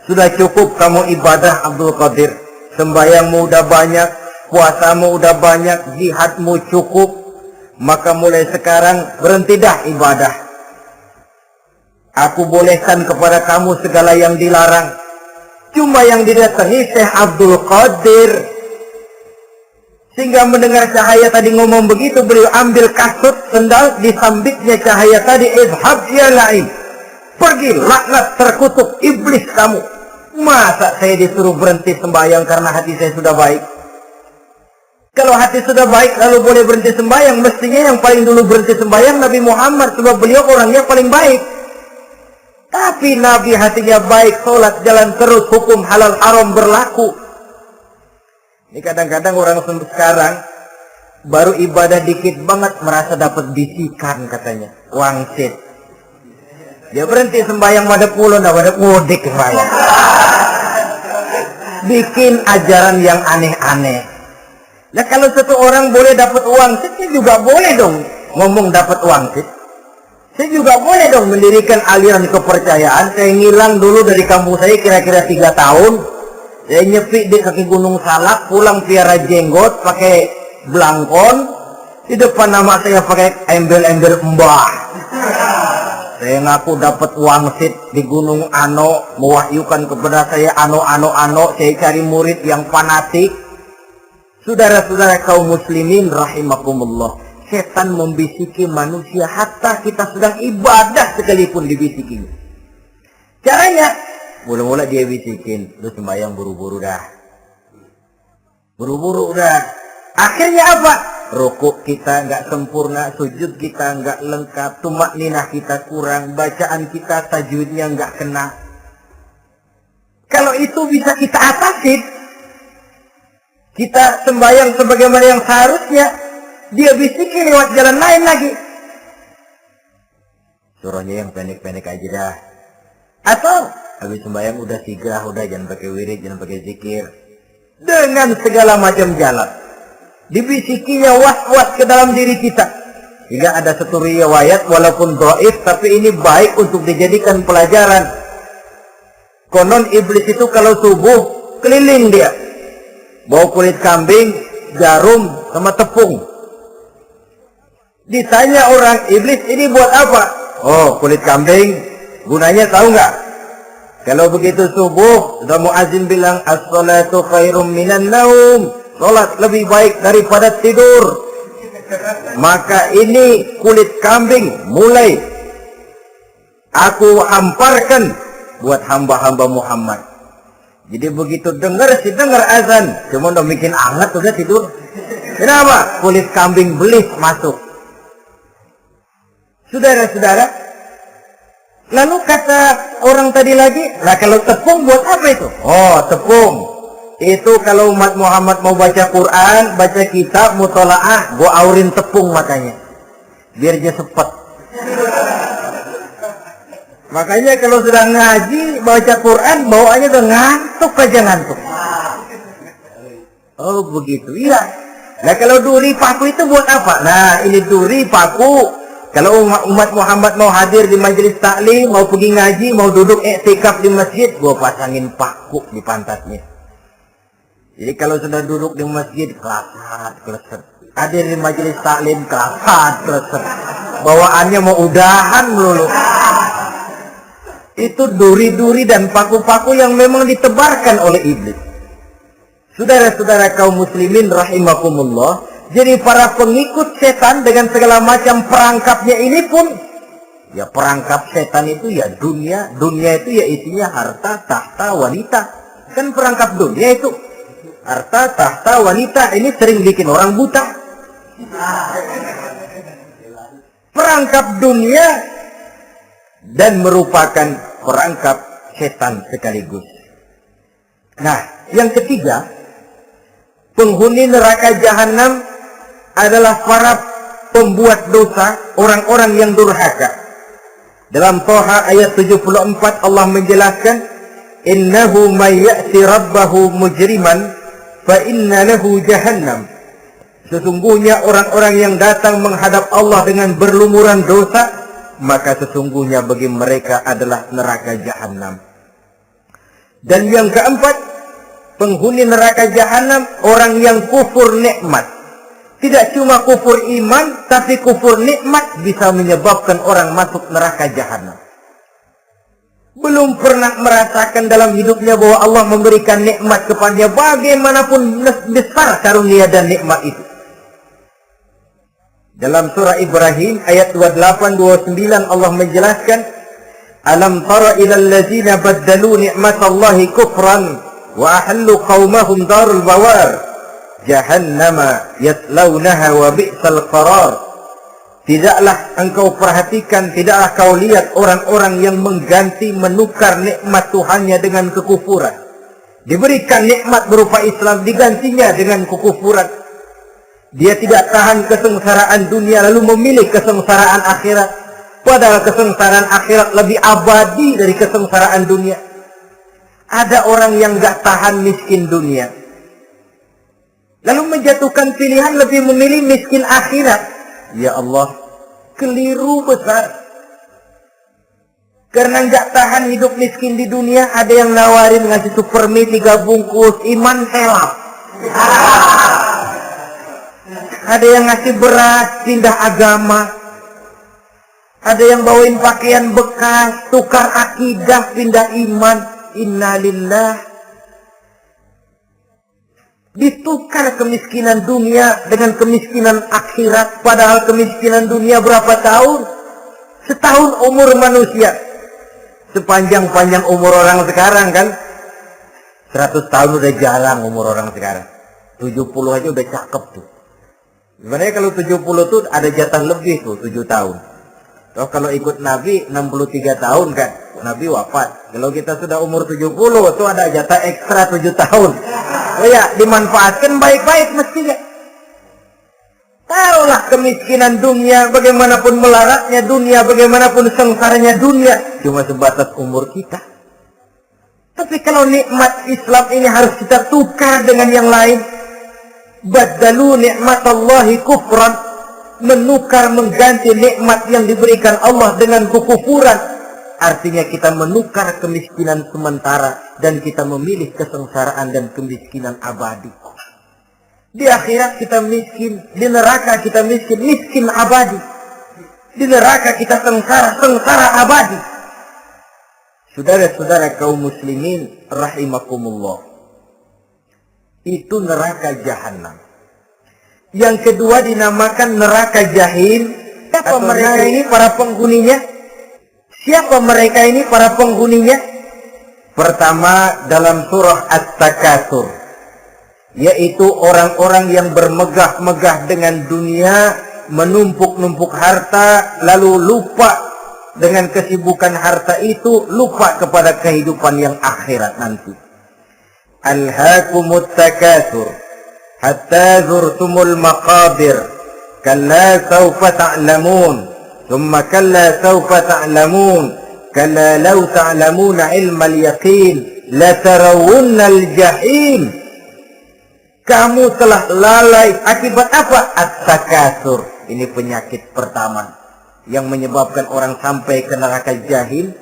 Sudah cukup kamu ibadah Abdul Qadir. Sembayangmu udah banyak, puasamu udah banyak, jihadmu cukup. Maka mulai sekarang berhenti dah ibadah. Aku bolehkan kepada kamu segala yang dilarang. Cuma yang didatangi Syekh Abdul Qadir. Sehingga mendengar cahaya tadi ngomong begitu, beliau ambil kasut sendal, disambitnya cahaya tadi, izhab ya la'in. Pergi, laknat, terkutuk, iblis kamu. Masa saya disuruh berhenti sembahyang karena hati saya sudah baik? Kalau hati sudah baik lalu boleh berhenti sembahyang, mestinya yang paling dulu berhenti sembahyang Nabi Muhammad, sebab beliau orangnya paling baik. Tapi Nabi hatinya baik, sholat jalan terus, hukum halal haram berlaku. Ini kadang-kadang orang sekarang baru ibadah dikit banget merasa dapat bisikan katanya, wangsit. Dia berhenti sembahyang pada pulau, pada mudik sembahyang. Bikin ajaran yang aneh-aneh. Nah kalau satu orang boleh dapat wangsit, saya juga boleh dong ngomong dapat wangsit. Saya juga boleh dong mendirikan aliran kepercayaan. Saya ngilang dulu dari kampung saya kira-kira 3 tahun. Saya nyepi di kaki Gunung Salak, pulang piara jenggot, pakai belangkon. Di depan nama saya pakai embel-embel mbah. Saya ngaku dapat wangsit di Gunung Ano, mewahyukan kepada saya ano. Saya cari murid yang fanatik. Saudara-saudara kaum muslimin rahimakumullah. Setan membisiki manusia hatta kita sedang ibadah sekalipun dibisikin. Caranya, mula-mula dia bisikin, lu sembahyang buru-buru dah. Buru-buru udah. Akhirnya apa? Rukuk kita nggak sempurna, sujud kita nggak lengkap, tumakninah kita kurang, bacaan kita tajwidnya nggak kena. Kalau itu bisa kita atasin, kita sembahyang sebagaimana yang seharusnya, dia bisikin lewat jalan lain lagi. Suruhnya yang pendek-pendek aja dah. Atau habis sembahyang udah sigrah, udah jangan pakai wirid, jangan pakai zikir. Dengan segala macam jalan. Dibisikinya was-was ke dalam diri kita. Hingga ada satu riwayat walaupun dhaif tapi ini baik untuk dijadikan pelajaran. Konon iblis itu kalau subuh keliling dia. Bawa kulit kambing, jarum sama tepung. Ditanya orang, iblis ini buat apa? Oh, kulit kambing. Gunanya tahu nggak? Kalau begitu subuh, sudah muazin bilang as-salatu khairum minan naum. Salat lebih baik daripada tidur. Maka ini kulit kambing mulai aku hamparkan buat hamba-hamba Muhammad. Jadi begitu dengar azan, cuma udah bikin anget udah tidur. Kenapa? Kulit kambing belis masuk. Saudara-saudara, lalu kata orang tadi lagi, lah kalau tepung buat apa itu? Oh, tepung. Itu kalau umat Muhammad mau baca Quran, baca kitab, mutolaah, gua aurin tepung matanya. Biar dia sepet. Makanya kalau sudah ngaji, baca Quran, bawaannya udah ngantuk aja ngantuk. Oh begitu, iya. Nah kalau duri paku itu buat apa? Nah ini duri paku. Kalau umat Muhammad mau hadir di majelis taklim, mau pergi ngaji, mau duduk iktikaf di masjid, gua pasangin paku di pantatnya. Jadi kalau sudah duduk di masjid, kelakat, kleset. Hadir di majelis taklim, kelakat, kleset. Bawaannya mau udahan melulu. Itu duri-duri dan paku-paku yang memang ditebarkan oleh iblis. Saudara-saudara kaum muslimin rahimakumullah, jadi para pengikut setan dengan segala macam perangkapnya ini pun, ya perangkap setan itu ya dunia itu ya isinya harta, tahta, wanita. Kan perangkap dunia itu. Harta, tahta, wanita, ini sering bikin orang buta. Perangkap dunia dan merupakan perangkap setan sekaligus. Nah, yang ketiga, penghuni neraka jahanam adalah para pembuat dosa, orang-orang yang durhaka. Dalam Thaha ayat 74 Allah menjelaskan, innahu may ya'ti rabbahu mujriman fa inna lahu jahannam. Sesungguhnya orang-orang yang datang menghadap Allah dengan berlumuran dosa, maka sesungguhnya bagi mereka adalah neraka jahanam. Dan yang keempat, penghuni neraka jahanam orang yang kufur nikmat. Tidak cuma kufur iman, tapi kufur nikmat bisa menyebabkan orang masuk neraka jahanam. Belum pernah merasakan dalam hidupnya bahwa Allah memberikan nikmat kepadanya, bagaimanapun besar karunia dan nikmat itu. Dalam surah Ibrahim ayat 28-29 Allah menjelaskan, Alam tara ilal ladzina baddalu ni'matallahi kufran wa ahallu qaumahum darul bawar jahannama yaslaunaha wa bi'sal qarar. Tidaklah engkau perhatikan, tidaklah kau lihat orang-orang yang mengganti, menukar nikmat Tuhannya dengan kekufuran. Diberikan nikmat berupa Islam, digantinya dengan kekufuran. Dia tidak tahan kesengsaraan dunia lalu memilih kesengsaraan akhirat. Padahal kesengsaraan akhirat lebih abadi dari kesengsaraan dunia. Ada orang yang gak tahan miskin dunia, lalu menjatuhkan pilihan lebih memilih miskin akhirat. Ya Allah, keliru besar. Karena nggak tahan hidup miskin di dunia, ada yang nawarin ngasih supermi 3 bungkus, iman helap. Ada yang ngasih beras, pindah agama. Ada yang bawain pakaian bekas, tukar akidah, pindah iman. Innalillah. Ditukar kemiskinan dunia dengan kemiskinan akhirat. Padahal kemiskinan dunia berapa tahun? Setahun umur manusia. Sepanjang-panjang umur orang sekarang kan. 100 tahun udah jarang umur orang sekarang. 70 aja udah cakep tuh. Sebenarnya kalau 70 tuh ada jatah lebih tuh, 7 tahun. Terus kalau ikut Nabi 63 tahun kan. Nabi wafat. Kalau kita sudah umur 70 tuh ada jatah ekstra 7 tahun. Oh ya, dimanfaatkan baik-baik mestinya. Taruhlah kemiskinan dunia, bagaimanapun melaratnya dunia, bagaimanapun sengsaranya dunia, cuma sebatas umur kita. Tapi kalau nikmat Islam ini harus kita tukar dengan yang lain. Baddalu ni'matallahi kufran. Menukar, mengganti nikmat yang diberikan Allah dengan kekufuran. Artinya kita menukar kemiskinan sementara dan kita memilih kesengsaraan dan kemiskinan abadi. Di akhirat kita miskin, di neraka kita miskin, miskin abadi. Di neraka kita sengsara, sengsara abadi. Saudara-saudara kaum muslimin rahimakumullah. Itu neraka jahanam. Yang kedua dinamakan neraka jahim. Siapa mereka ini para penghuninya? Siapa mereka ini para penghuninya? Pertama dalam surah At-Takatsur, yaitu orang-orang yang bermegah-megah dengan dunia, menumpuk-numpuk harta, lalu lupa dengan kesibukan harta itu, lupa kepada kehidupan yang akhirat nanti. Alhaakumut takatsur hatta zurtumul maqabir kalla sawfa ta'lamun ثم كلا سوف تعلمون كلا لو تعلمون علم اليقين لترون الجحيم. Kamu telah lalai akibat apa? At-takatsur. Ini penyakit pertama yang menyebabkan orang sampai ke neraka jahim.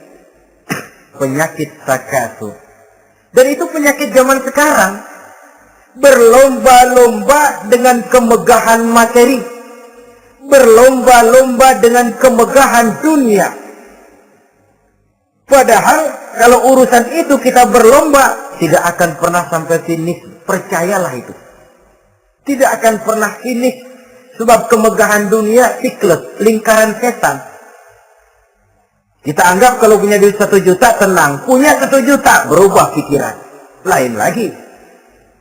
Penyakit takatsur. Dan itu penyakit zaman sekarang. Berlomba-lomba dengan kemegahan materi. Berlomba-lomba dengan kemegahan dunia. Padahal kalau urusan itu kita berlomba, tidak akan pernah sampai finish. Percayalah itu. Tidak akan pernah finish. Sebab kemegahan dunia siklus, lingkaran setan. Kita anggap kalau punya duit 1 juta tenang. Punya 1 juta berubah pikiran. Lain lagi.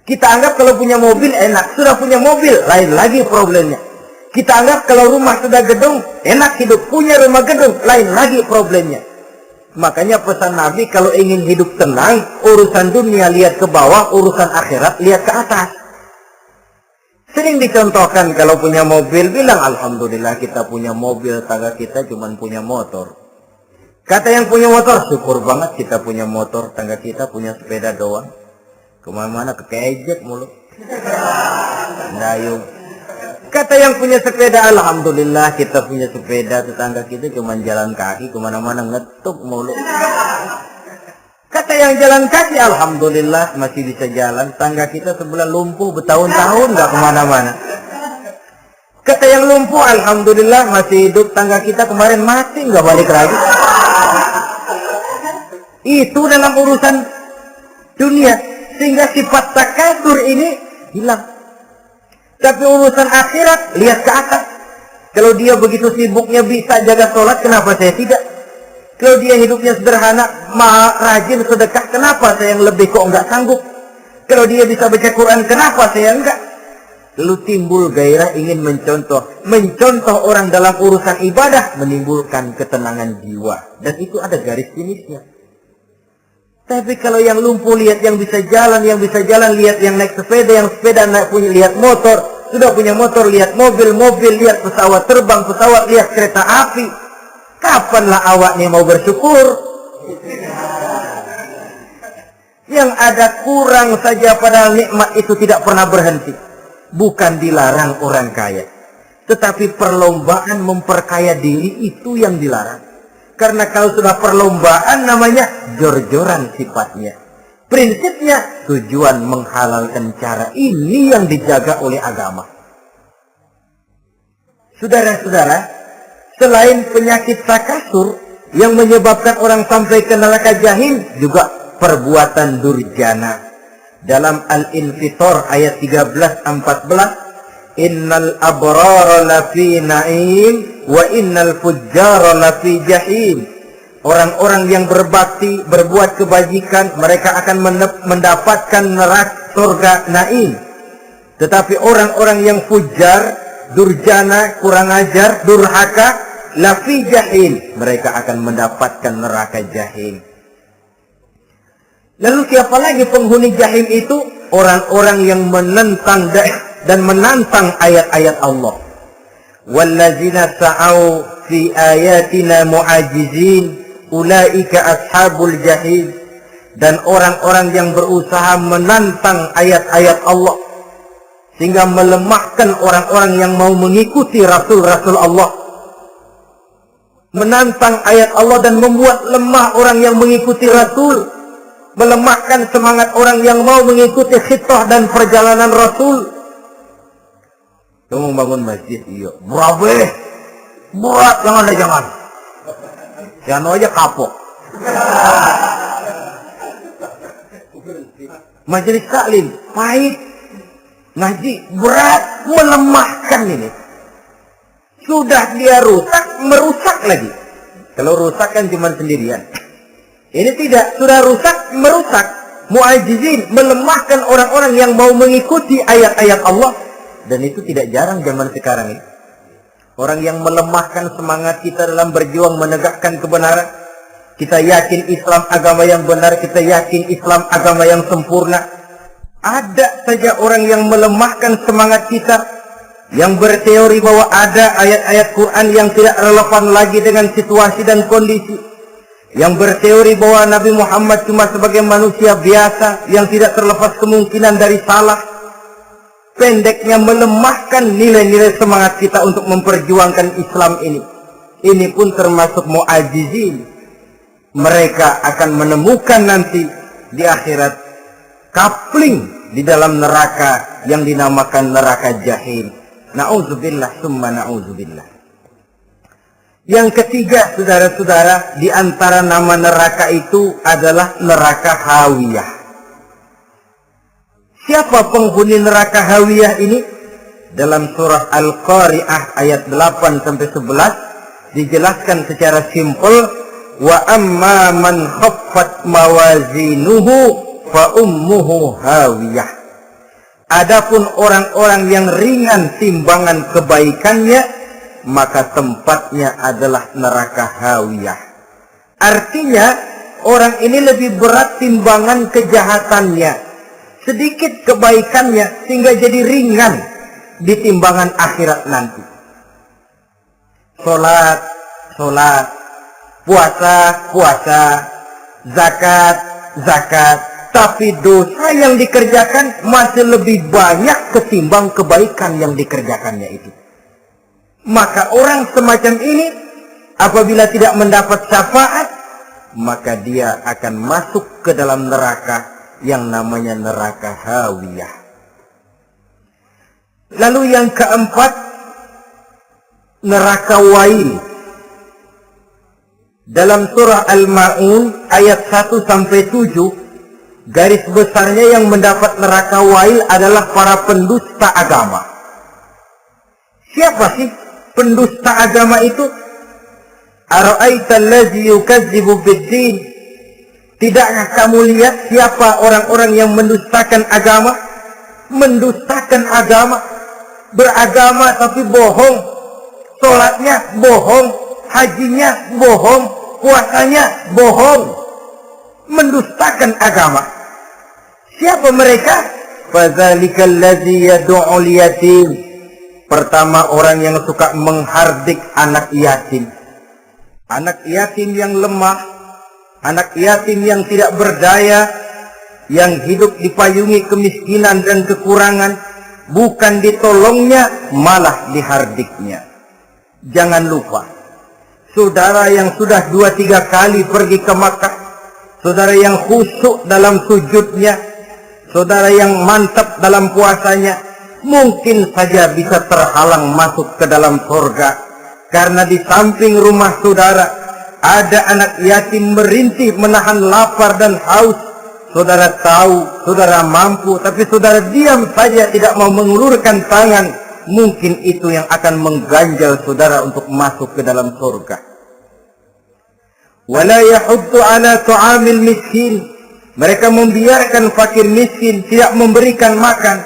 Kita anggap kalau punya mobil enak. Sudah punya mobil, lain lagi problemnya. Kita anggap kalau rumah sudah gedung, enak hidup. Punya rumah gedung, lain lagi problemnya. Makanya pesan Nabi, kalau ingin hidup tenang, urusan dunia lihat ke bawah, urusan akhirat lihat ke atas. Sering dicontohkan kalau punya mobil, bilang Alhamdulillah kita punya mobil, tangga kita cuma punya motor. Kata yang punya motor, syukur banget kita punya motor, tangga kita punya sepeda doang. Kemana-mana kekejek mulu. Dayung. Kata yang punya sepeda, Alhamdulillah kita punya sepeda, tetangga kita cuma jalan kaki, kemana-mana ngetuk mulu. Kata yang jalan kaki, alhamdulillah masih bisa jalan. Tangga kita sebelah lumpuh bertahun-tahun nggak kemana-mana. Kata yang lumpuh, alhamdulillah masih hidup. Tangga kita kemarin mati nggak balik lagi. Itu dalam urusan dunia, sehingga sifat takasur ini hilang. Tapi urusan akhirat, lihat ke atas. Kalau dia begitu sibuknya bisa jaga sholat, kenapa saya tidak? Kalau dia hidupnya sederhana, rajin sedekah, kenapa saya yang lebih kok enggak sanggup? Kalau dia bisa baca Quran, kenapa saya enggak? Lalu timbul gairah ingin mencontoh. Mencontoh orang dalam urusan ibadah menimbulkan ketenangan jiwa. Dan itu ada garis finishnya. Tapi kalau yang lumpuh lihat yang bisa jalan, lihat yang naik sepeda, yang sepeda naik punya lihat motor, sudah punya motor lihat mobil, lihat pesawat terbang, lihat kereta api. Kapanlah awaknya mau bersyukur? Yang ada kurang saja, padahal nikmat itu tidak pernah berhenti. Bukan dilarang orang kaya, tetapi perlombaan memperkaya diri itu yang dilarang. Karena kalau sudah perlombaan namanya jor-joran sifatnya. Prinsipnya tujuan menghalalkan cara ini yang dijaga oleh agama. Saudara-saudara, selain penyakit takasur yang menyebabkan orang sampai ke neraka jahim, juga perbuatan durjana. Dalam Al-Infitor ayat 13-14, innal abrara lafi na'im wa innal fujjara lafi jahim. Orang-orang yang berbakti, berbuat kebajikan, mereka akan mendapatkan neraka surga naim. Tetapi orang-orang yang fujar, durjana, kurang ajar, durhaka, lafi jahim, mereka akan mendapatkan neraka jahim. Lalu siapa lagi penghuni jahim itu? Orang-orang yang menentang dan menantang ayat-ayat Allah. Wallazina sa'au fi ayatina mu'ajizin ulaika ashabul jahim. Dan orang-orang yang berusaha menantang ayat-ayat Allah sehingga melemahkan orang-orang yang mau mengikuti rasul-rasul Allah. Menantang ayat Allah dan membuat lemah orang yang mengikuti rasul. Melemahkan semangat orang yang mau mengikuti khitbah dan perjalanan Rasul. Kamu bangun masjid, iya. Berat, jangan. Jangan aja kapok. Majelis taklim, pahit. Ngaji, berat, melemahkan ini. Sudah dia rusak, merusak lagi. Kalau rusak kan cuma sendirian. Ini tidak, sudah rusak, merusak. Mu'ajizin, melemahkan orang-orang yang mau mengikuti ayat-ayat Allah. Dan itu tidak jarang zaman sekarang ini. Orang yang melemahkan semangat kita dalam berjuang menegakkan kebenaran. Kita yakin Islam agama yang benar, kita yakin Islam agama yang sempurna. Ada saja orang yang melemahkan semangat kita, yang berteori bahwa ada ayat-ayat Quran yang tidak relevan lagi dengan situasi dan kondisi. Yang berteori bahwa Nabi Muhammad cuma sebagai manusia biasa yang tidak terlepas kemungkinan dari salah. Pendeknya melemahkan nilai-nilai semangat kita untuk memperjuangkan Islam ini. Ini pun termasuk mu'ajizin. Mereka akan menemukan nanti di akhirat kapling di dalam neraka yang dinamakan neraka jahim. Na'udzubillah summa na'udzubillah. Yang ketiga, saudara-saudara, di antara nama neraka itu adalah neraka hawiyah. Siapa penghuni neraka hawiyah ini? Dalam surah Al-Qari'ah ayat 8-11 dijelaskan secara simpel, wa amma man khaffat mawazinuhu fa ummuhu hawiyah. Adapun orang-orang yang ringan timbangan kebaikannya, maka tempatnya adalah neraka hawiyah. Artinya, orang ini lebih berat timbangan kejahatannya, sedikit kebaikannya, sehingga jadi ringan di timbangan akhirat nanti. Sholat, puasa, zakat, tapi dosa yang dikerjakan masih lebih banyak ketimbang kebaikan yang dikerjakannya itu. Maka orang semacam ini apabila tidak mendapat syafaat, maka dia akan masuk ke dalam neraka yang namanya neraka hawiyah. Lalu yang keempat, neraka wail. Dalam surah Al-Ma'un ayat 1 sampai 7, garis besarnya yang mendapat neraka wail adalah para pendusta agama. Siapa sih pendusta agama itu? Ara'aita allazi yukadzibu bid-din? Tidakkah kamu lihat siapa orang-orang yang mendustakan agama? Mendustakan agama, beragama tapi bohong, sholatnya bohong, hajinya bohong, puasanya bohong, mendustakan agama. Siapa mereka? Fadzalikal ladzi yad'ul yatim. Pertama, orang yang suka menghardik anak yatim. Anak yatim yang lemah, anak yatim yang tidak berdaya, yang hidup dipayungi kemiskinan dan kekurangan, bukan ditolongnya, malah dihardiknya. Jangan lupa, saudara yang sudah 2-3 kali pergi ke Makkah, saudara yang khusyuk dalam sujudnya, saudara yang mantap dalam puasanya, mungkin saja bisa terhalang masuk ke dalam surga. Karena di samping rumah saudara ada anak yatim merintih menahan lapar dan haus. Saudara tahu, saudara mampu, tapi saudara diam saja, tidak mau mengulurkan tangan. Mungkin itu yang akan mengganjal saudara untuk masuk ke dalam surga. Wala yahuddu ala tu'amil miskin. Mereka membiarkan fakir miskin, tidak memberikan makan.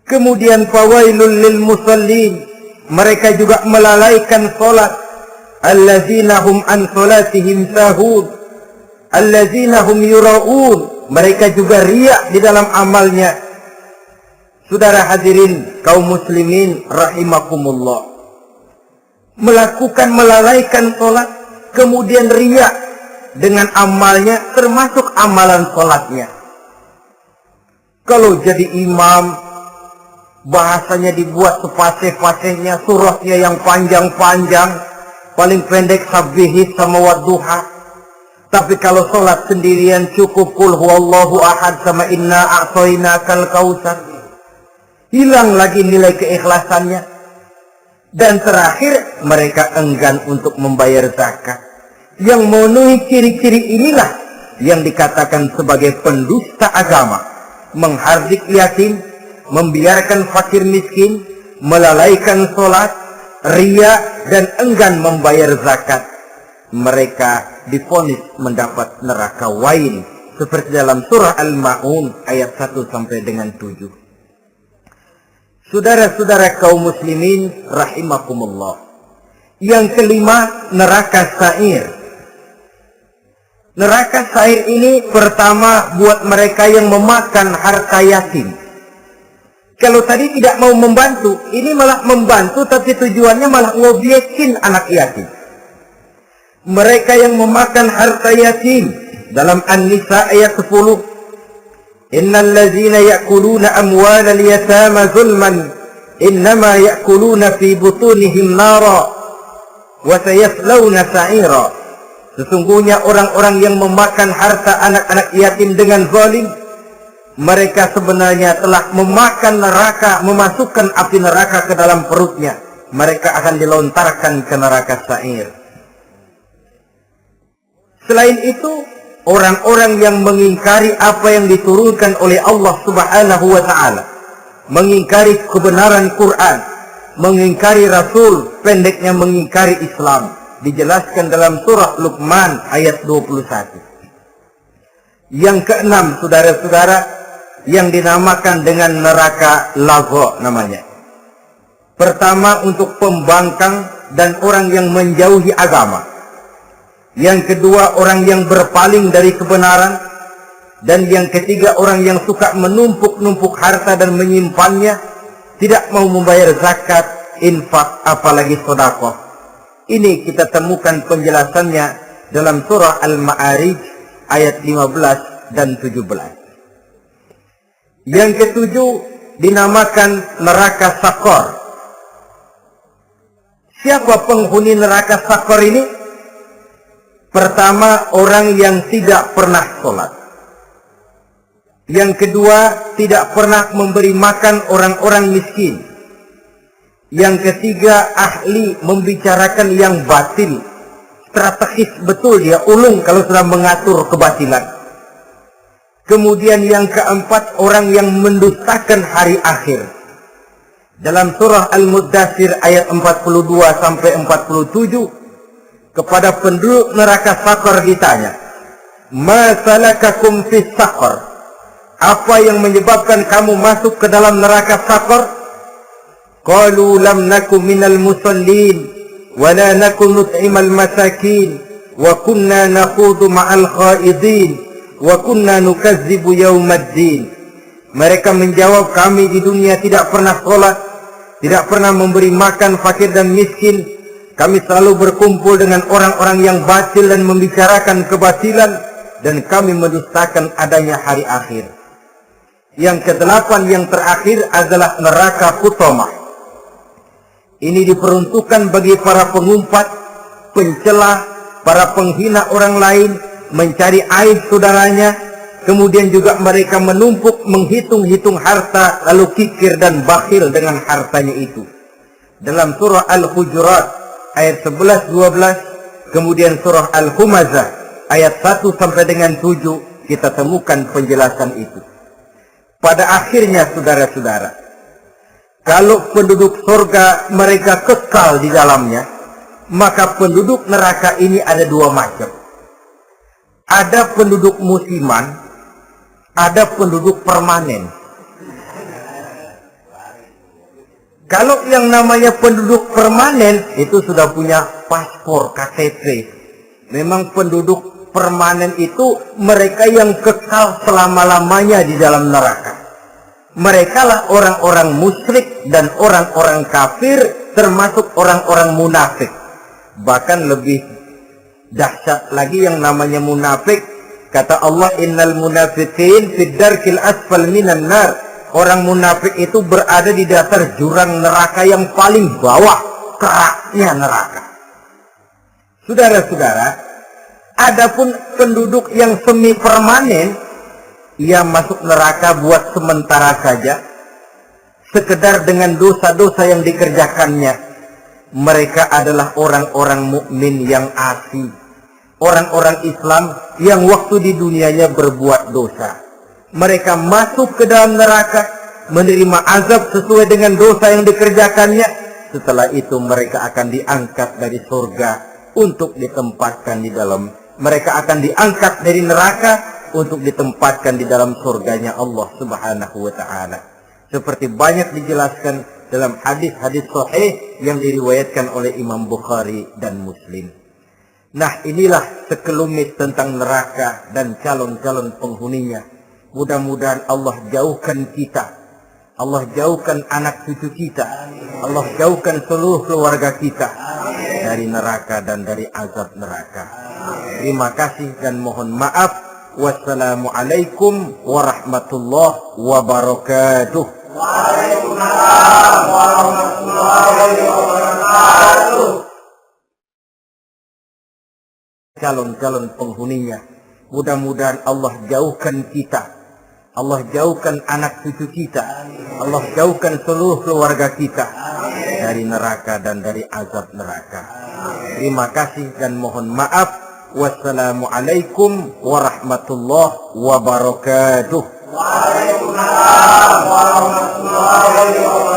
Kemudian fawailul lil musallin. Mereka juga melalaikan salat. Allazina hum an salatihim sahun. Allazina hum yura'un. Mereka juga riya di dalam amalnya. Saudara hadirin kaum muslimin rahimakumullah. Melalaikan salat, kemudian riya dengan amalnya, termasuk amalan salatnya. Kalau jadi imam, bahasanya dibuat sepasih-pasihnya, surahnya yang panjang-panjang, paling pendek sabbihis sama wadduha. Tapi kalau sholat sendirian cukup qul huwallahu ahad sama inna a'tainakal kautsar. Hilang lagi nilai keikhlasannya. Dan terakhir, mereka enggan untuk membayar zakat. Yang memenuhi ciri-ciri inilah yang dikatakan sebagai pendusta agama. Menghardik yatim, membiarkan fakir miskin, melalaikan sholat, riya, dan enggan membayar zakat. Mereka divonis mendapat neraka wail, seperti dalam surah Al-Ma'un ayat 1 sampai dengan 7. Saudara-saudara kaum muslimin rahimakumullah. Yang kelima, neraka sa'ir. Neraka sa'ir ini pertama buat mereka yang memakan harta yatim. Kalau tadi tidak mau membantu, ini malah membantu tapi tujuannya malah ngobyekin anak yatim. Mereka yang memakan harta yatim, dalam An-Nisa ayat 10, innal ladzina ya'kuluna amwalal yatama zulman innama ya'kuluna fi butunihim nara wa sayaslawna sa'ira. Sesungguhnya orang-orang yang memakan harta anak-anak yatim dengan zalim, mereka sebenarnya telah memakan neraka, memasukkan api neraka ke dalam perutnya. Mereka akan dilontarkan ke neraka sa'ir. Selain itu, orang-orang yang mengingkari apa yang diturunkan oleh Allah Subhanahu wa ta'ala, mengingkari kebenaran Quran, mengingkari Rasul, pendeknya mengingkari Islam, dijelaskan dalam surah Luqman ayat 21. Yang keenam, saudara-saudara, yang dinamakan dengan neraka lago namanya. Pertama, untuk pembangkang dan orang yang menjauhi agama. Yang kedua, orang yang berpaling dari kebenaran. Dan yang ketiga, orang yang suka menumpuk-numpuk harta dan menyimpannya, tidak mau membayar zakat, infak, apalagi sedekah. Ini kita temukan penjelasannya dalam surah Al-Ma'arij ayat 15 dan 17. Yang ketujuh dinamakan neraka Sakor. Siapa penghuni neraka Sakor ini? Pertama, orang yang tidak pernah sholat. Yang kedua, tidak pernah memberi makan orang-orang miskin. Yang ketiga, ahli membicarakan yang batil. Strategis betul dia, ulung kalau sudah mengatur kebatilan. Kemudian yang keempat, orang yang mendustakan hari akhir. Dalam surah Al-Muddathir ayat 42 sampai 47, kepada penduduk neraka Saqar ditanya, "Ma salakakum fis saqar?" Apa yang menyebabkan kamu masuk ke dalam neraka Saqar? Qalu lam naku minal musallin wa la naku nut'imal masakin wa kunna nakhudu ma'al khaidin wa kunna nukazzibu yaumaddin. Mereka menjawab, kami di dunia tidak pernah sholat, tidak pernah memberi makan fakir dan miskin. Kami selalu berkumpul dengan orang-orang yang batil dan membicarakan kebatilan, dan kami mendustakan adanya hari akhir. Yang kedelapan, yang terakhir adalah neraka Hutamah. Ini diperuntukkan bagi para pengumpat, pencela, para penghina orang lain, mencari aib saudaranya, kemudian juga mereka menumpuk, menghitung-hitung harta, lalu kikir dan bakhil dengan hartanya itu. Dalam surah Al-Hujurat ayat 11-12, kemudian surah Al-Humazah ayat 1 sampai dengan 7, kita temukan penjelasan itu. Pada akhirnya, saudara-saudara, kalau penduduk surga mereka kekal di dalamnya, maka penduduk neraka ini ada dua macam. Ada penduduk musiman, ada penduduk permanen. Kalau yang namanya penduduk permanen itu sudah punya paspor KTP. Memang penduduk permanen itu mereka yang kekal selama-lamanya di dalam neraka. Mereka lah orang-orang musyrik dan orang-orang kafir, termasuk orang-orang munafik. Bahkan lebih dahsyat lagi yang namanya munafik. Kata Allah, innal munafiqin fid darkil asfal minan nar. Orang munafik itu berada di dasar jurang neraka yang paling bawah, keraknya neraka. Saudara-saudara, adapun penduduk yang semi permanen, ia masuk neraka buat sementara saja, sekedar dengan dosa-dosa yang dikerjakannya. Mereka adalah orang-orang mukmin yang asli, orang-orang Islam yang waktu di dunianya berbuat dosa. Mereka masuk ke dalam neraka, menerima azab sesuai dengan dosa yang dikerjakannya. Setelah itu mereka akan diangkat dari surga untuk ditempatkan di dalam. Mereka akan diangkat dari neraka untuk ditempatkan di dalam surganya Allah Subhanahu wa ta'ala. Seperti banyak dijelaskan dalam hadis-hadis sahih yang diriwayatkan oleh Imam Bukhari dan Muslim. Nah, inilah sekelumit tentang neraka dan calon-calon penghuninya. Mudah-mudahan Allah jauhkan kita, Allah jauhkan anak cucu kita, Allah jauhkan seluruh keluarga kita dari neraka dan dari azab neraka. Terima kasih dan mohon maaf. Wassalamualaikum warahmatullahi wabarakatuh. Waalaikumsalam warahmatullahi wabarakatuh. Calon-calon penghuninya, mudah-mudahan Allah jauhkan kita, Allah jauhkan anak cucu kita, Allah jauhkan seluruh keluarga kita dari neraka dan dari azab neraka. Terima kasih dan mohon maaf. Wassalamualaikum warahmatullahi wabarakatuh. Waalaikumsalam warahmatullahi wabarakatuh.